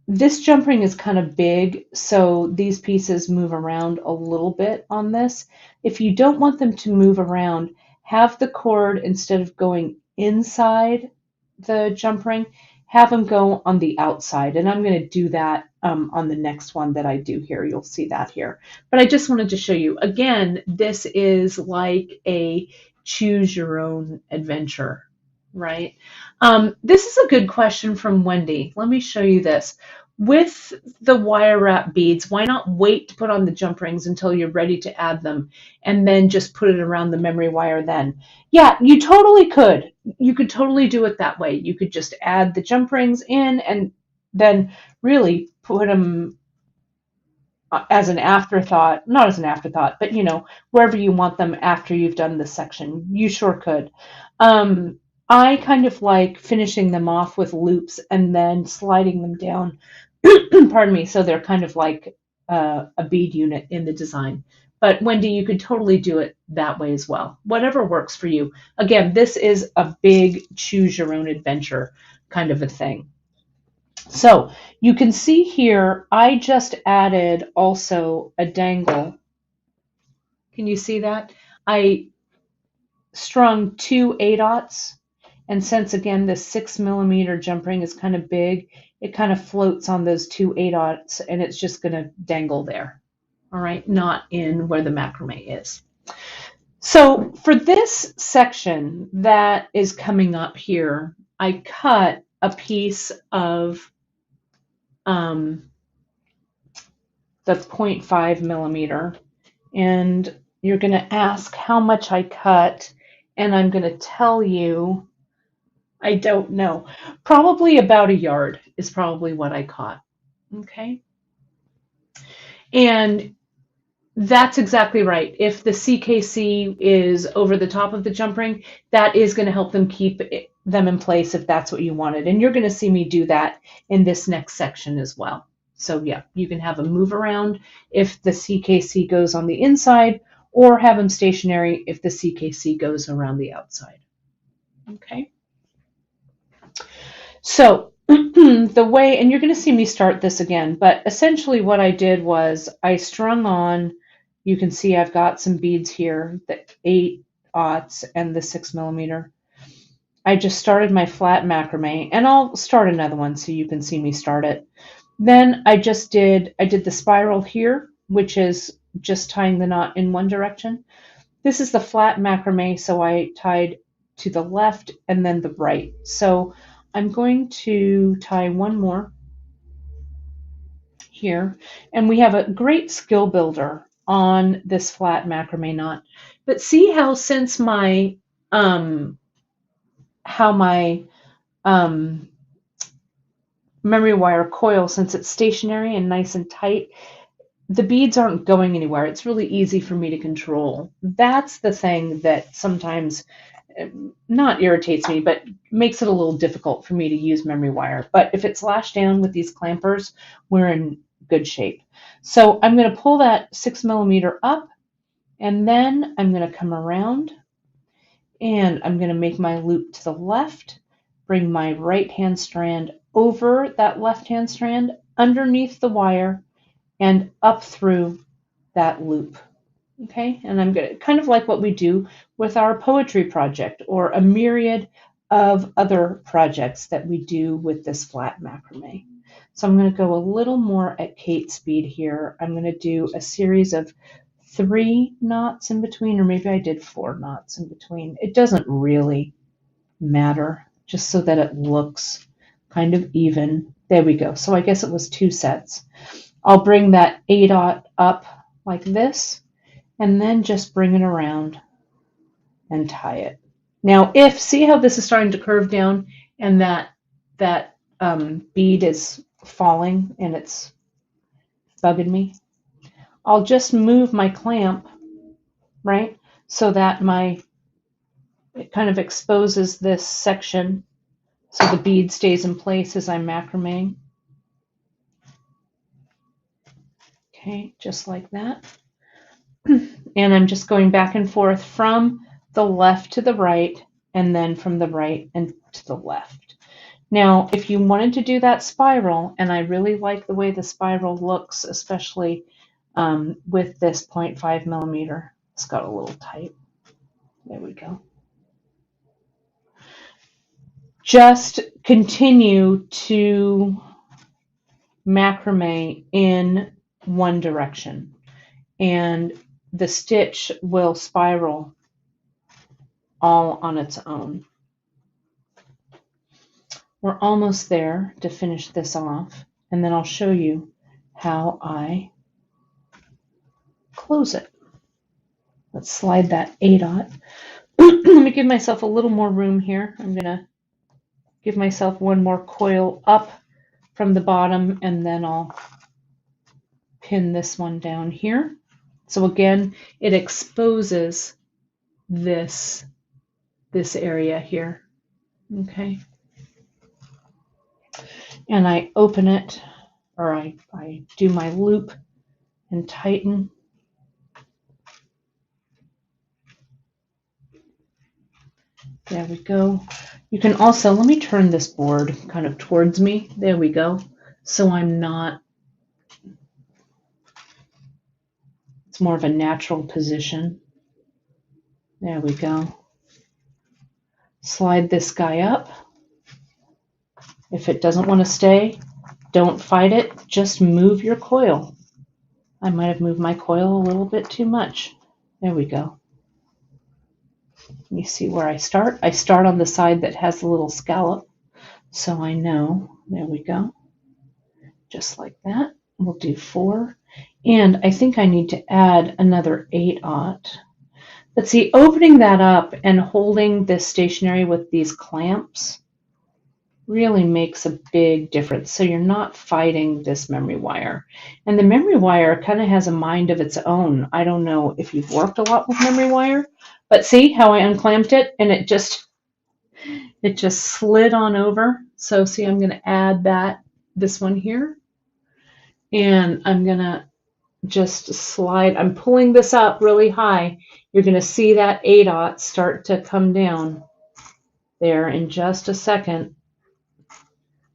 This jump ring is kind of big, so these pieces move around a little bit on this. If you don't want them to move around, have the cord, instead of going inside the jump ring, have them go on the outside. And I'm going to do that on the next one that I do here. You'll see that here. But I just wanted to show you, again, this is like a choose your own adventure, right? This is a good question from Wendy. Let me show you this. With the wire wrap beads, why not wait to put on the jump rings until you're ready to add them and then just put it around the memory wire then? Yeah, you totally could. You could totally do it that way. You could just add the jump rings in and then really put them as an afterthought, not as an afterthought, but wherever you want them after you've done this section. You sure could. I kind of like finishing them off with loops and then sliding them down, pardon me, so they're kind of like a bead unit in the design. But Wendy, you could totally do it that way as well. Whatever works for you. Again, this is a big choose your own adventure kind of a thing. So you can see here, I just added also a dangle. Can you see that? I strung 2 A-dots. And since, again, the 6mm jump ring is kind of big, it kind of floats on those 2 A-dots, and it's just going to dangle there, all right, not in where the macrame is. So for this section that is coming up here, I cut a piece of that's 0.5 millimeter, and you're going to ask how much I cut, and I'm going to tell you, I don't know, probably about a yard is probably what I caught. Okay. And that's exactly right. If the CKC is over the top of the jump ring, that is going to help them keep them in place if that's what you wanted. And you're going to see me do that in this next section as well. So yeah, you can have them move around if the CKC goes on the inside, or have them stationary if the CKC goes around the outside. Okay. So the way, and you're going to see me start this again, but essentially what I did was I strung on, you can see I've got some beads here, the 8/0 and the 6 millimeter. I just started my flat macrame, and I'll start another one so you can see me start it. Then I did the spiral here, which is just tying the knot in one direction. This is the flat macrame, so I tied to the left and then the right. So I'm going to tie one more here, and we have a great skill builder on this flat macrame knot. But see how since my memory wire coil, since it's stationary and nice and tight, the beads aren't going anywhere. It's really easy for me to control. That's the thing that sometimes not irritates me, but makes it a little difficult for me to use memory wire. But if it's lashed down with these clampers, we're in good shape. So I'm going to pull that 6 millimeter up, and then I'm going to come around, and I'm going to make my loop to the left, bring my right hand strand over that left hand strand, underneath the wire, and up through that loop. Okay, and I'm going to kind of like what we do with our poetry project or a myriad of other projects that we do with this flat macrame. So I'm going to go a little more at Kate speed here. I'm going to do a series of 3 knots in between, or maybe I did 4 knots in between. It doesn't really matter, just so that it looks kind of even. There we go. So I guess it was 2 sets. I'll bring that 8/0 up like this, and then just bring it around and tie it. Now, see how this is starting to curve down, and that bead is falling and it's bugging me? I'll just move my clamp, right, so that it kind of exposes this section so the bead stays in place as I'm macrameing. Okay, just like that. And I'm just going back and forth from the left to the right, and then from the right and to the left. Now, if you wanted to do that spiral, and I really like the way the spiral looks, especially with this 0.5 millimeter, it's got a little tight. There we go. Just continue to macrame in one direction, and the stitch will spiral all on its own. We're almost there to finish this off, and then I'll show you how I close it. Let's slide that 8/0. Let me give myself a little more room here. I'm going to give myself one more coil up from the bottom, and then I'll pin this one down here. So again, it exposes this area here. Okay. And I open it, or I do my loop and tighten. There we go. You can also, let me turn this board kind of towards me. There we go. So I'm not, it's more of a natural position. There we go. Slide this guy up. If it doesn't want to stay, don't fight it. Just move your coil. I might have moved my coil a little bit too much. There we go. Let me see where I start. I start on the side that has a little scallop. So I know, there we go, just like that. We'll do 4. And I think I need to add another 8/0. But see, opening that up and holding this stationary with these clamps really makes a big difference. So you're not fighting this memory wire. And the memory wire kind of has a mind of its own. I don't know if you've worked a lot with memory wire, but see how I unclamped it and it just slid on over. So see, I'm going to add this one here, and I'm going to just slide. I'm pulling this up really high. You're going to see that 8/0 start to come down there in just a second.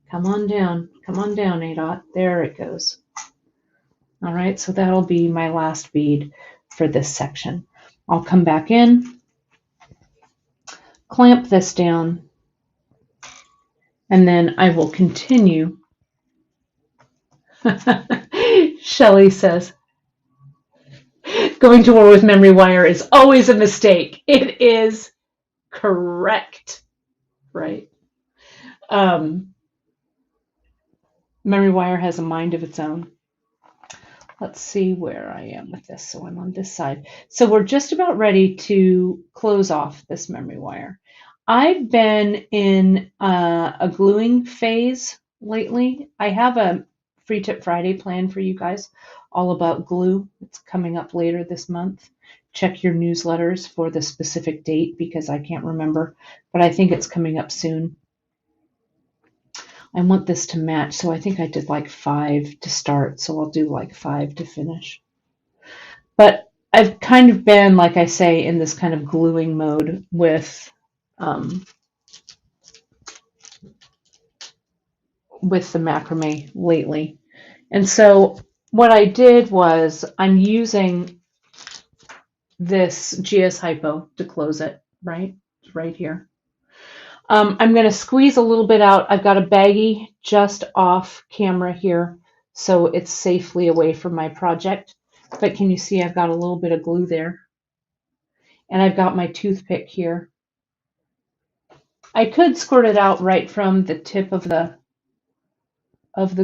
Come on down, 8/0. There it goes. All right, so that'll be my last bead for this section. I'll come back in, clamp this down, and then I will continue. Shelley says, going to war with memory wire is always a mistake. It is correct, right? Memory wire has a mind of its own. Let's see where I am with this. So I'm on this side. So we're just about ready to close off this memory wire. I've been in a gluing phase lately. I have a Free Tip Friday planned for you guys, all about glue. It's coming up later this month. Check your newsletters for the specific date because I can't remember, but I think it's coming up soon. I want this to match, so I think I did like 5 to start, so I'll do like 5 to finish. But I've kind of been, like I say, in this kind of gluing mode with the macrame lately. And so what I did was I'm using this GS Hypo to close it, right here. I'm going to squeeze a little bit out. I've got a baggie just off camera here, so it's safely away from my project. But can you see I've got a little bit of glue there? And I've got my toothpick here. I could squirt it out right from the tip of the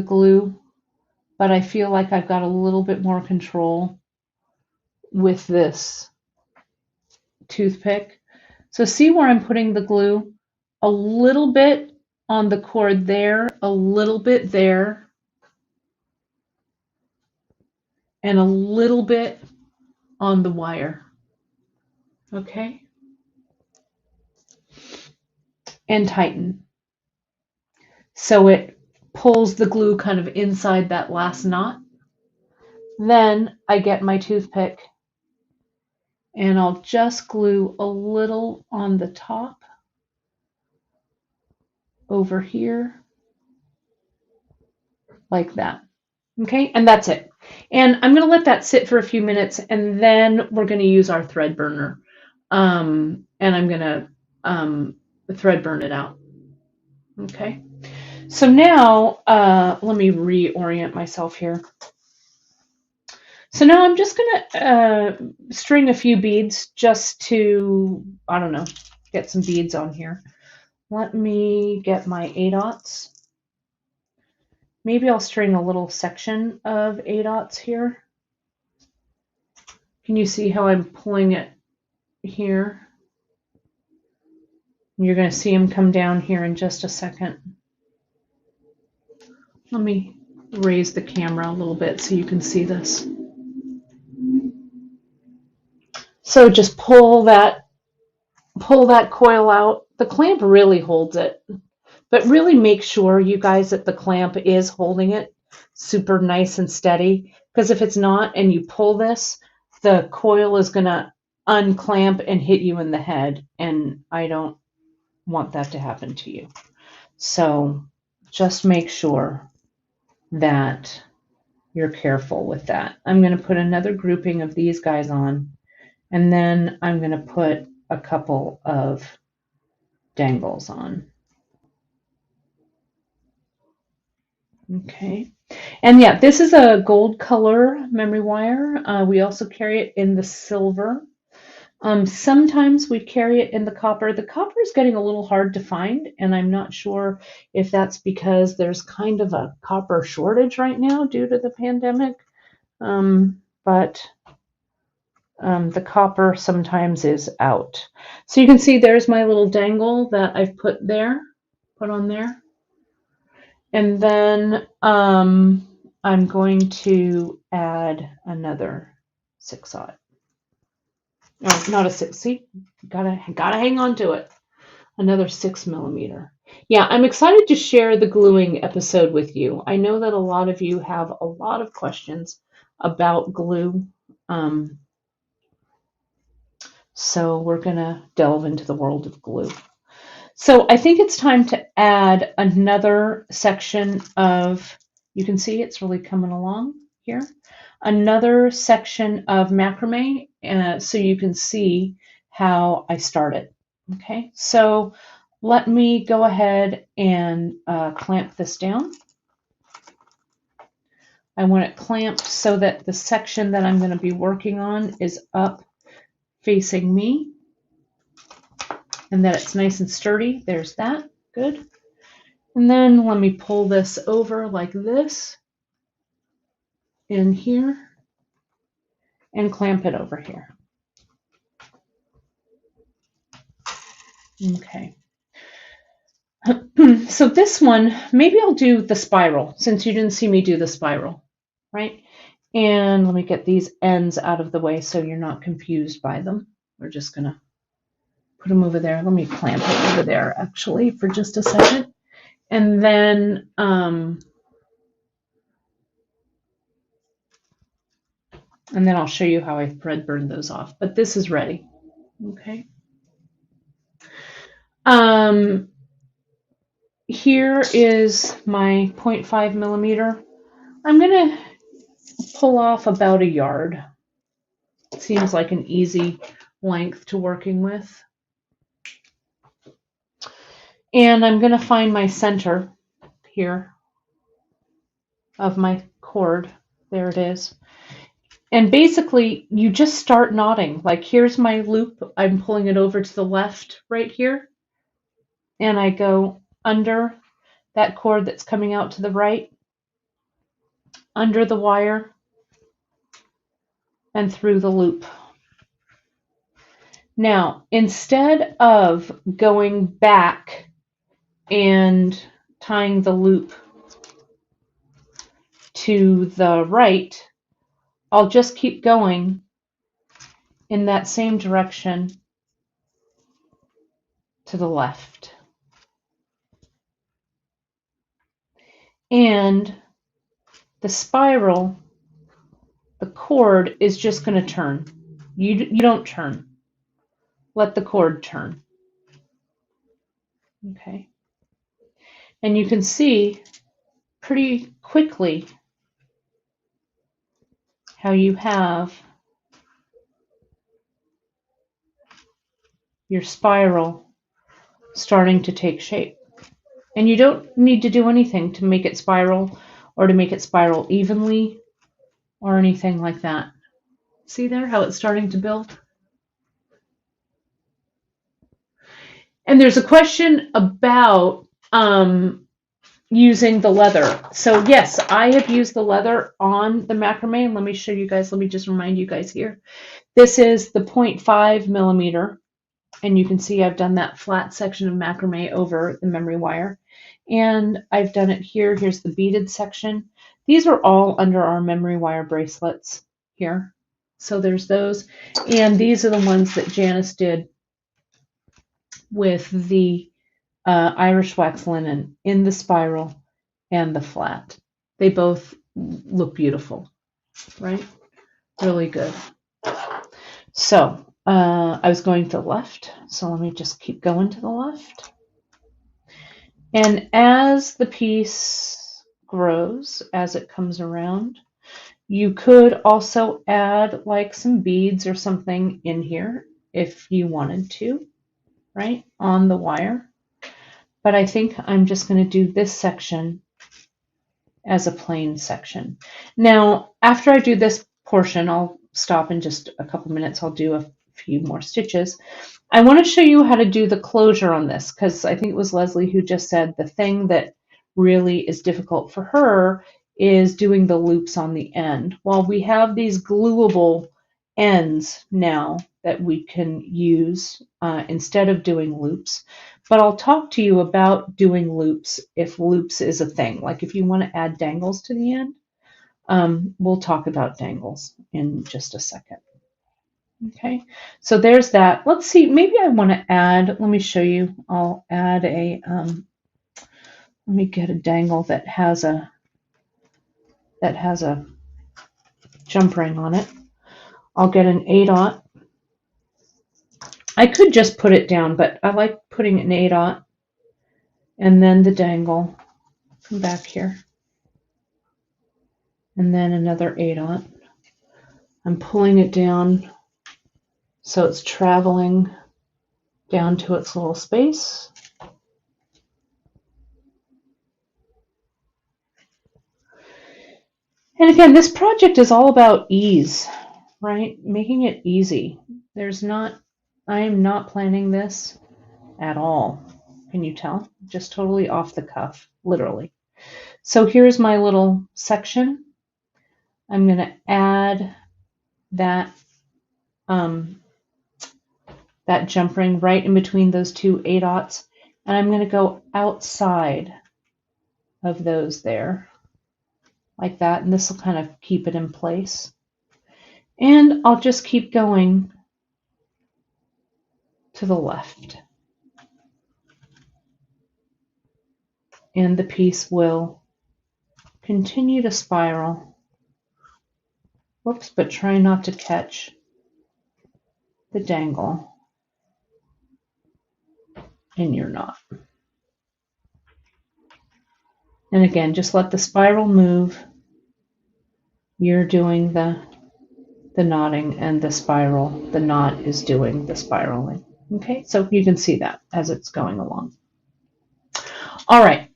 glue, but I feel like I've got a little bit more control with this toothpick. So see where I'm putting the glue? A little bit on the cord there, a little bit there, and a little bit on the wire. Okay? And tighten. So it pulls the glue kind of inside that last knot. Then I get my toothpick and I'll just glue a little on the top over here like that. Okay, and that's it. And I'm going to let that sit for a few minutes, and then we're going to use our thread burner. And I'm going to thread burn it out. Okay, so now let me reorient myself here. So now I'm just going to string a few beads just to, I don't know, get some beads on here. Let me get my 8/0. Maybe I'll string a little section of 8/0 here. Can you see how I'm pulling it here? You're going to see them come down here in just a second. Let me raise the camera a little bit so you can see this. So just pull that coil out. The clamp really holds it, but really make sure, you guys, that the clamp is holding it super nice and steady, because if it's not and you pull this, the coil is going to unclamp and hit you in the head, and I don't want that to happen to you. So just make sure that you're careful with that. I'm going to put another grouping of these guys on, and then I'm going to put a couple of dangles on. Okay, and yeah, this is a gold color memory wire. We also carry it in the silver. Sometimes we carry it in the copper. The copper is getting a little hard to find, and I'm not sure if that's because there's kind of a copper shortage right now due to the pandemic. But the copper sometimes is out. So you can see there's my little dangle that I've put on there. And then I'm going to add another 6/0. Oh, not a 6. See, gotta hang on to it. Another 6mm. Yeah, I'm excited to share the gluing episode with you. I know that a lot of you have a lot of questions about glue. So we're gonna delve into the world of glue. So I think it's time to add another section of, you can see it's really coming along here, another section of macrame so you can see how I started. Okay, so let me go ahead and clamp this down. I want it clamped so that the section that I'm going to be working on is up facing me and that it's nice and sturdy. There's that. Good. And then let me pull this over like this in here and clamp it over here. Okay. So this one, maybe I'll do the spiral since you didn't see me do the spiral, right? And let me get these ends out of the way so you're not confused by them. We're just going to put them over there. Let me clamp it over there actually for just a second. And then I'll show you how I thread burn those off. But this is ready. Okay. Here is my 0.5mm. I'm going to pull off about a yard. It seems like an easy length to working with. And I'm going to find my center here of my cord. There it is. And basically, you just start knotting. Like here's my loop. I'm pulling it over to the left right here. And I go under that cord that's coming out to the right, under the wire, and through the loop. Now, instead of going back and tying the loop to the right, I'll just keep going in that same direction to the left. And the spiral, the cord is just going to turn. You don't turn. Let the cord turn. Okay. And you can see pretty quickly how you have your spiral starting to take shape. And you don't need to do anything to make it spiral or to make it spiral evenly or anything like that. See there how it's starting to build? And there's a question about using the leather. So yes, I have used the leather on the macrame. Let me show you guys. Let me just remind you guys here. This is the 0.5mm. And you can see I've done that flat section of macrame over the memory wire. And I've done it here. Here's the beaded section. These are all under our memory wire bracelets here. So there's those. And these are the ones that Janice did with the Irish wax linen in the spiral and the flat. They both look beautiful, right? Really good. So I was going to the left, so let me just keep going to the left. And as the piece grows, as it comes around, you could also add like some beads or something in here if you wanted to, right, on the wire. But I think I'm just going to do this section as a plain section. Now, after I do this portion, I'll stop in just a couple minutes. I'll do a few more stitches. I want to show you how to do the closure on this, because I think it was Leslie who just said the thing that really is difficult for her is doing the loops on the end. Well, we have these gluable ends now that we can use instead of doing loops. But I'll talk to you about doing loops if loops is a thing. Like if you want to add dangles to the end, we'll talk about dangles in just a second. Okay, so there's that. Let's see, maybe I want to add, let me show you. I'll add a, let me get a dangle that has a jump ring on it. I'll get an 8/0. I could just put it down, but I like putting an 8/0 and then the dangle. Come back here. And then another 8/0. I'm pulling it down so it's traveling down to its little space. And again, this project is all about ease, right? Making it easy. I am not planning this at all. Can you tell? Just totally off the cuff, literally. So here's my little section. I'm going to add that that jump ring right in between those two 8/0s, and I'm going to go outside of those there, like that, and this will kind of keep it in place. And I'll just keep going to the left. And the piece will continue to spiral. Whoops, but try not to catch the dangle in your knot. And again, just let the spiral move. You're doing the knotting, and the knot is doing the spiraling. Okay, so you can see that as it's going along. All right,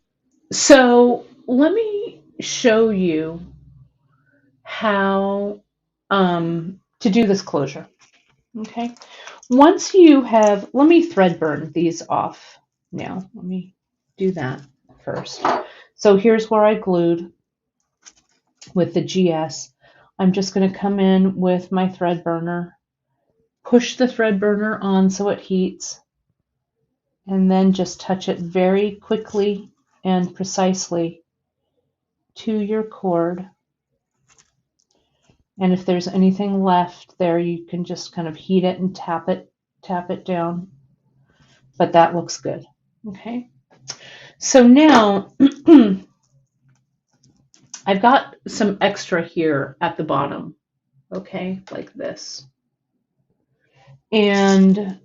so let me show you how to do this closure. Okay, once you have, let me thread burn these off now. Let me do that first. So here's where I glued with the GS. I'm just going to come in with my thread burner, push the thread burner on so it heats, and then just touch it very quickly and precisely to your cord. And if there's anything left there, you can just kind of heat it and tap it down. But that looks good. Okay. So now I've got some extra here at the bottom. Okay, like this. And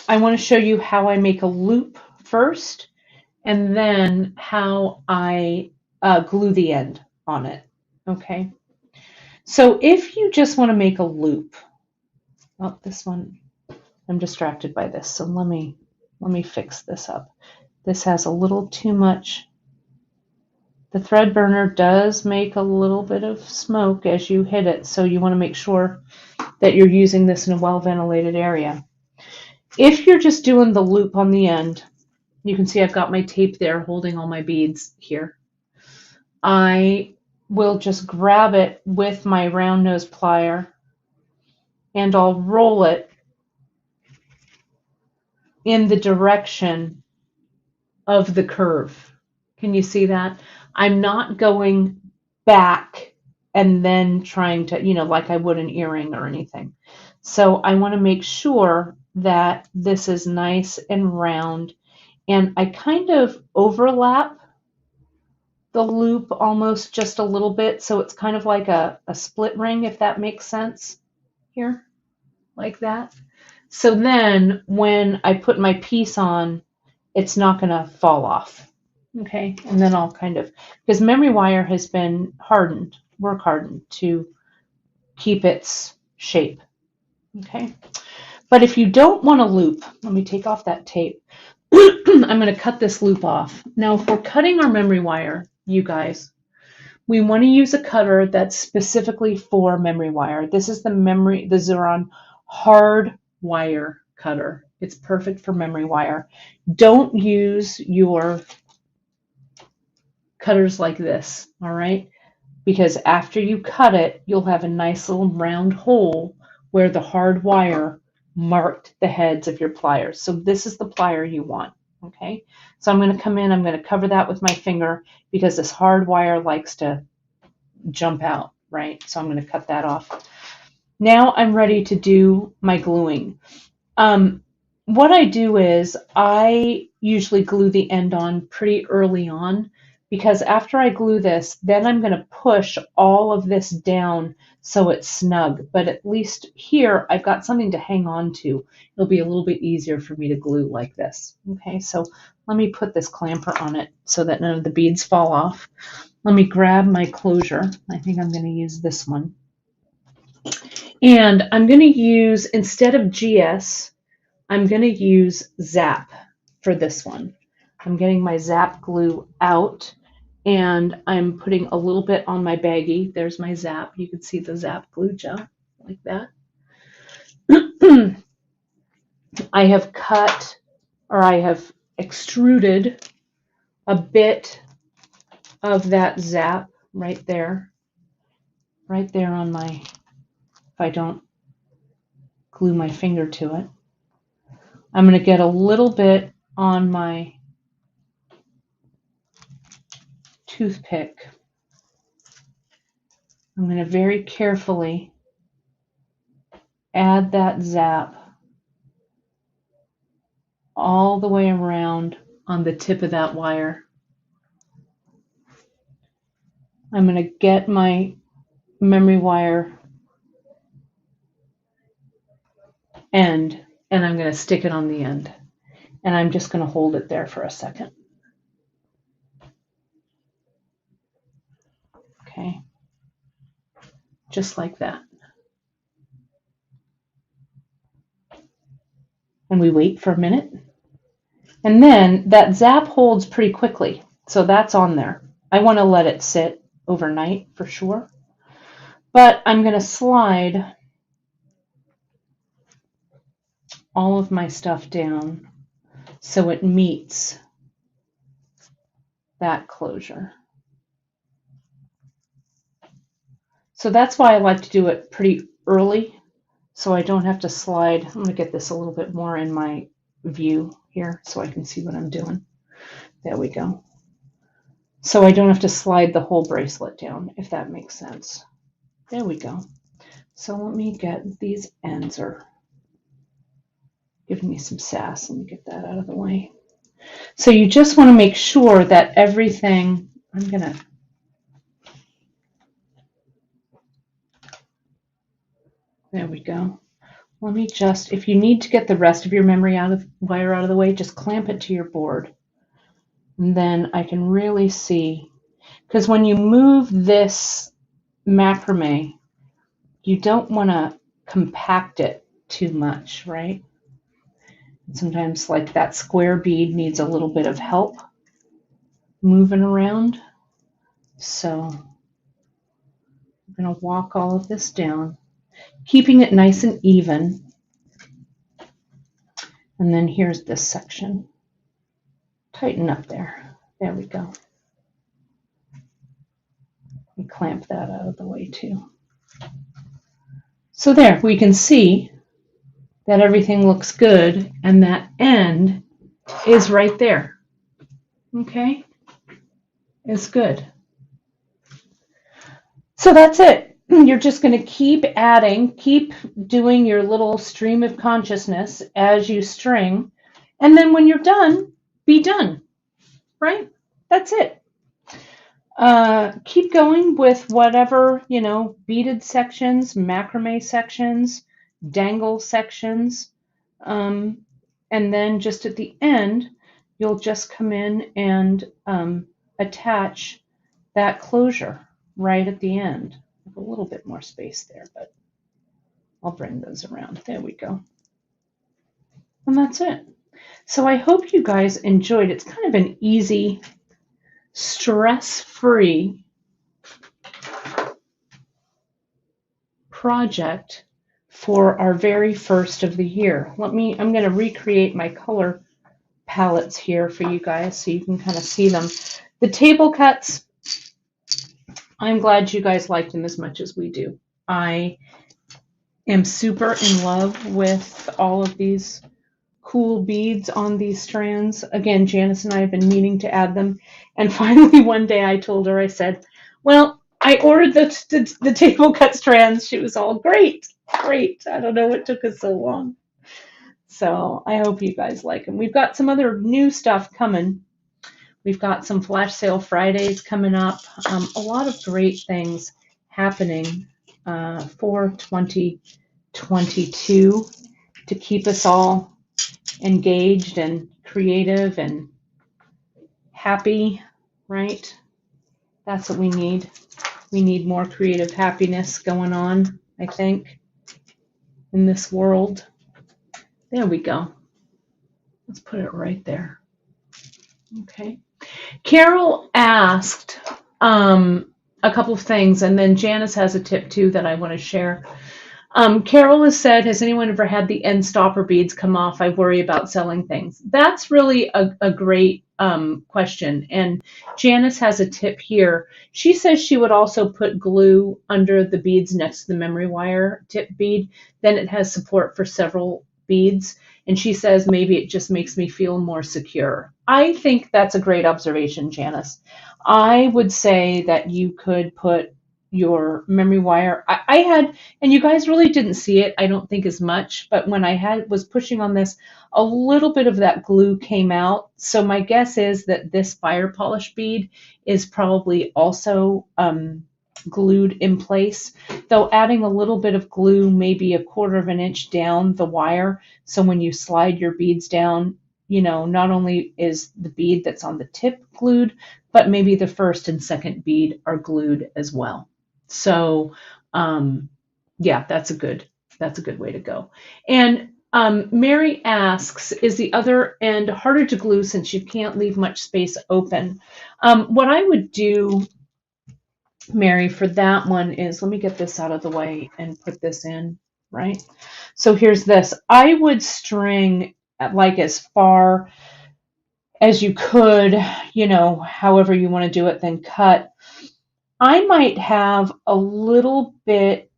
I want to show you how I make a loop first, and then how I glue the end on it. Okay. So if you just want to make a loop, oh, this one, I'm distracted by this, so let me fix this up. This has a little too much. The thread burner does make a little bit of smoke as you hit it, so you want to make sure that you're using this in a well-ventilated area. If you're just doing the loop on the end, you can see I've got my tape there holding all my beads here. I will just grab it with my round nose plier and I'll roll it in the direction of the curve. Can you see that? I'm not going back and then trying to, like I would an earring or anything. So I want to make sure that this is nice and round, and I kind of overlap the loop almost just a little bit, so it's kind of like a split ring, if that makes sense here, like that. So then when I put my piece on, it's not going to fall off. Okay, and then I'll kind of, because memory wire has been work hardened to keep its shape. Okay, but if you don't want to loop, let me take off that tape. I'm going to cut this loop off. Now, if we're cutting our memory wire, you guys, we want to use a cutter that's specifically for memory wire. This is the Xuron hard wire cutter. It's perfect for memory wire. Don't use your cutters like this, all right? Because after you cut it, you'll have a nice little round hole where the hard wire marked the heads of your pliers. So this is the plier you want, okay? So I'm going to come in, I'm going to cover that with my finger because this hard wire likes to jump out, right? So I'm going to cut that off. Now I'm ready to do my gluing. What I do is I usually glue the end on pretty early on because after I glue this, then I'm going to push all of this down so it's snug. But at least here, I've got something to hang on to. It'll be a little bit easier for me to glue like this. Okay, so let me put this clamper on it so that none of the beads fall off. Let me grab my closure. I think I'm going to use this one. And I'm going to use, instead of GS, I'm going to use Zap for this one. I'm getting my Zap glue out and I'm putting a little bit on my baggie. There's my Zap. You can see the Zap glue gel like that. I have cut, or I have extruded a bit of that Zap right there on my, if I don't glue my finger to it. I'm going to get a little bit on my toothpick. I'm going to very carefully add that Zap all the way around on the tip of that wire. I'm going to get my memory wire end and I'm going to stick it on the end. And I'm just going to hold it there for a second. Okay. Just like that. And we wait for a minute. And then that Zap holds pretty quickly. So that's on there. I want to let it sit overnight for sure. But I'm going to slide all of my stuff down so it meets that closure. So that's why I like to do it pretty early so I don't have to slide. I'm going to get this a little bit more in my view here so I can see what I'm doing. There we go. So I don't have to slide the whole bracelet down, if that makes sense. There we go. So let me get, these ends are giving me some sass. Let me get that out of the way. So you just want to make sure that everything, I'm going to, there we go. Let me just, if you need to get the rest of your memory wire out of the way, just clamp it to your board. And then I can really see, because when you move this macrame, you don't want to compact it too much, right? Sometimes like that square bead needs a little bit of help moving around. So I'm going to walk all of this down, keeping it nice and even. And then here's this section. Tighten up there. There we go. And clamp that out of the way too. So there, we can see that everything looks good and that end is right there. Okay? It's good. So that's it. You're just going to keep adding, keep doing your little stream of consciousness as you string. And then when you're done, be done. Right? That's it. Keep going with whatever, beaded sections, macrame sections, dangle sections. And then just at the end, you'll just come in and attach that closure right at the end. A little bit more space there, but I'll bring those around. There we go. And that's it. So I hope you guys enjoyed. It's kind of an easy, stress-free project for our very first of the year. I'm going to recreate my color palettes here for you guys so you can kind of see them. The table cuts, I'm glad you guys liked them as much as we do. I am super in love with all of these cool beads on these strands. Again, Janice and I have been meaning to add them. And finally, one day I told her, I said, well, I ordered the table cut strands. She was all, great. I don't know what took us so long. So I hope you guys like them. We've got some other new stuff coming. We've got some flash sale Fridays coming up. A lot of great things happening for 2022 to keep us all engaged and creative and happy, right? That's what we need. We need more creative happiness going on, I think, in this world. There we go. Let's put it right there. Okay. Carol asked a couple of things, and then Janice has a tip too that I want to share. Carol has said, has anyone ever had the end stopper beads come off? I worry about selling things. That's really a great question. And Janice has a tip here. She says she would also put glue under the beads next to the memory wire tip bead. Then it has support for several beads. And she says maybe it just makes me feel more secure. I think that's a great observation, Janice. I would say that you could put your memory wire. I had, and you guys really didn't see it, I don't think as much, but when I was pushing on this, a little bit of that glue came out. So my guess is that this fire polish bead is probably also glued in place, though adding a little bit of glue, maybe 1/4 of an inch down the wire. So when you slide your beads down, you know, not only is the bead that's on the tip glued, but maybe the first and second bead are glued as well. So, yeah, that's a good way to go. And Mary asks, is the other end harder to glue since you can't leave much space open? What I would do, Mary, for that one is, let me get this out of the way and put this in, right? So here's this. I would string like as far as you could, you know, however you want to do it, then cut. I might have a little bit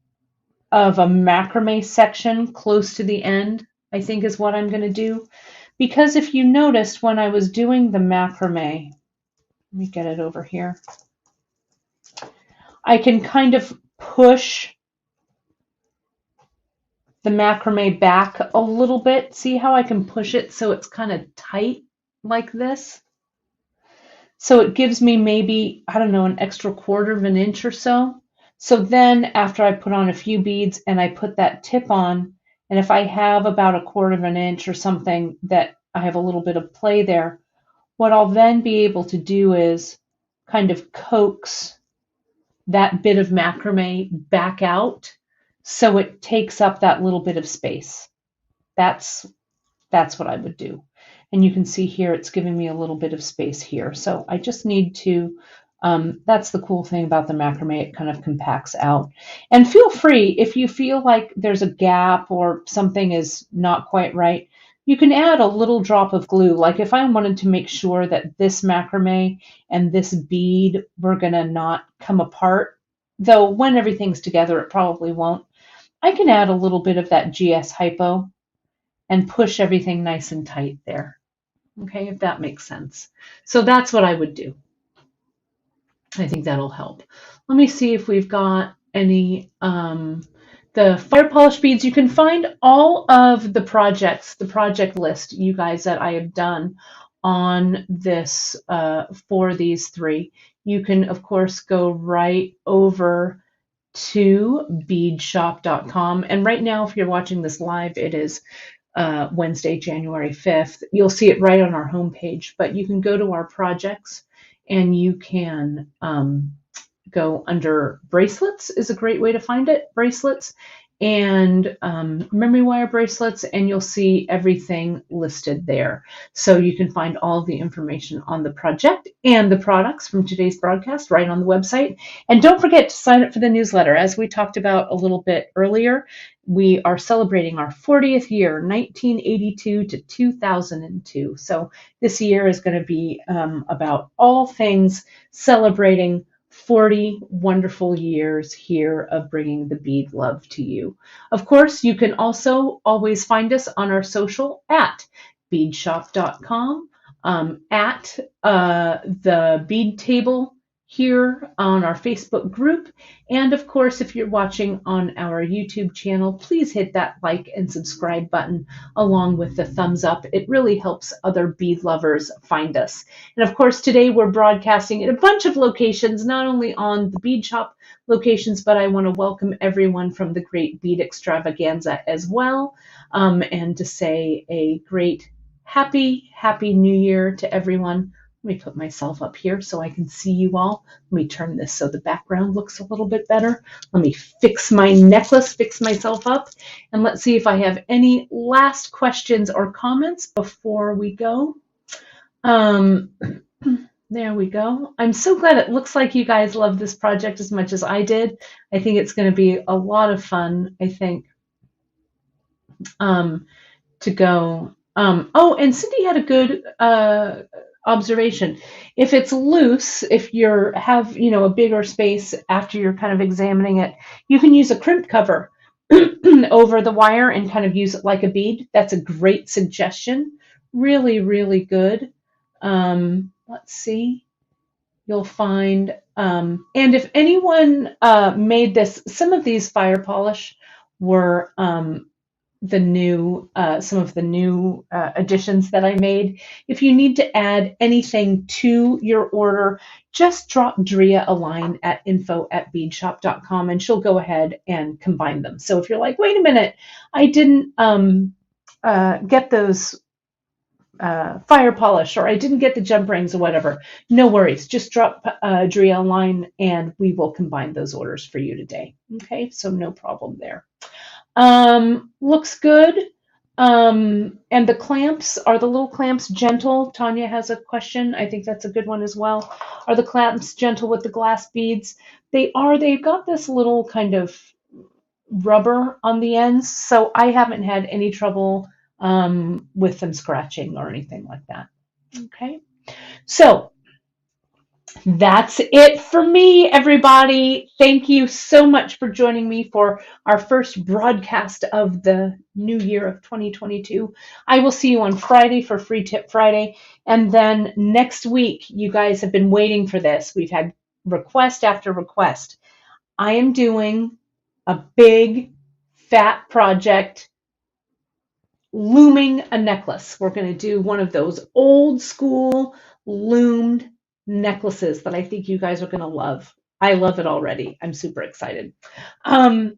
of a macrame section close to the end, I think is what I'm going to do. Because if you noticed when I was doing the macrame, let me get it over here, I can kind of push the macrame back a little bit. See how I can push it so it's kind of tight like this? So it gives me maybe, I don't know, an extra 1/4 of an inch or so. So then after I put on a few beads and I put that tip on, and if I have about 1/4 of an inch or something that I have a little bit of play there, what I'll then be able to do is kind of coax that bit of macrame back out so it takes up that little bit of space. That's what I would do. And you can see here it's giving me a little bit of space here. So I just need to, that's the cool thing about the macrame, it kind of compacts out. And feel free, if you feel like there's a gap or something is not quite right, you can add a little drop of glue. Like if I wanted to make sure that this macrame and this bead were gonna not come apart, though when everything's together it probably won't, I can add a little bit of that GS Hypo and push everything nice and tight there. Okay, if that makes sense. So that's what I would do. I think that'll help. Let me see if we've got any, the fire polish beads. You can find all of the projects, the project list, you guys, that I have done on this for these 3. You can, of course, go right over to beadshop.com. And right now, if you're watching this live, it is Wednesday, January 5th. You'll see it right on our homepage, but you can go to our projects and you can go under bracelets is a great way to find it, bracelets. and memory wire bracelets, and you'll see everything listed there. So you can find all the information on the project and the products from today's broadcast right on the website. And don't forget to sign up for the newsletter. As we talked about a little bit earlier, we are celebrating our 40th year, 1982 to 2002. So this year is going to be about all things celebrating 40 wonderful years here of bringing the bead love to you. Of course, you can also always find us on our social at beadshop.com, at the bead table here on our Facebook group. And of course, if you're watching on our YouTube channel, please hit that like and subscribe button along with the thumbs up. It really helps other bead lovers find us. And of course, today we're broadcasting at a bunch of locations, not only on the Beadshop locations, but I want to welcome everyone from the Great Bead Extravaganza as well, and to say a great happy New Year to everyone. Let me put myself up here so I can see you all. Let me turn this so the background looks a little bit better. Let me fix my necklace, fix myself up, and let's see if I have any last questions or comments before we go. There we go. I'm so glad it looks like you guys love this project as much as I did. I think it's going to be a lot of fun, I think, to go. Oh, and Cindy had a good observation. If it's loose, if you have, a bigger space after you're kind of examining it, you can use a crimp cover over the wire and kind of use it like a bead. That's a great suggestion. Really, really good. Let's see. You'll find, and if anyone made this, some of these fire polish were some of the new additions that I made. If you need to add anything to your order, just drop Drea a line at info@beadshop.com and she'll go ahead and combine them. So if you're like, wait a minute, I didn't get those fire polish, or I didn't get the jump rings or whatever, no worries. Just drop Drea a line and we will combine those orders for you today. Okay, so no problem there. Looks good. And the clamps, are the little clamps gentle? Tanya has a question. I think that's a good one as well. Are the clamps gentle with the glass beads? They are. They've got this little kind of rubber on the ends, so I haven't had any trouble with them scratching or anything like that. Okay. So that's it for me, everybody. Thank you so much for joining me for our first broadcast of the new year of 2022. I will see you on Friday for Free Tip Friday. And then next week, you guys have been waiting for this. We've had request after request. I am doing a big, fat project, looming a necklace. We're going to do one of those old school loomed necklaces that I think you guys are going to love. I love it already. I'm super excited. So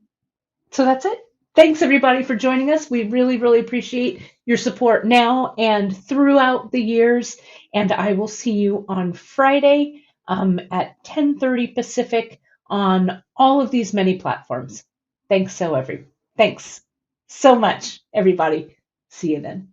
that's it. Thanks everybody for joining us. We really, really appreciate your support now and throughout the years. And I will see you on Friday at 10:30 Pacific on all of these many platforms. Thanks so much, everybody. See you then.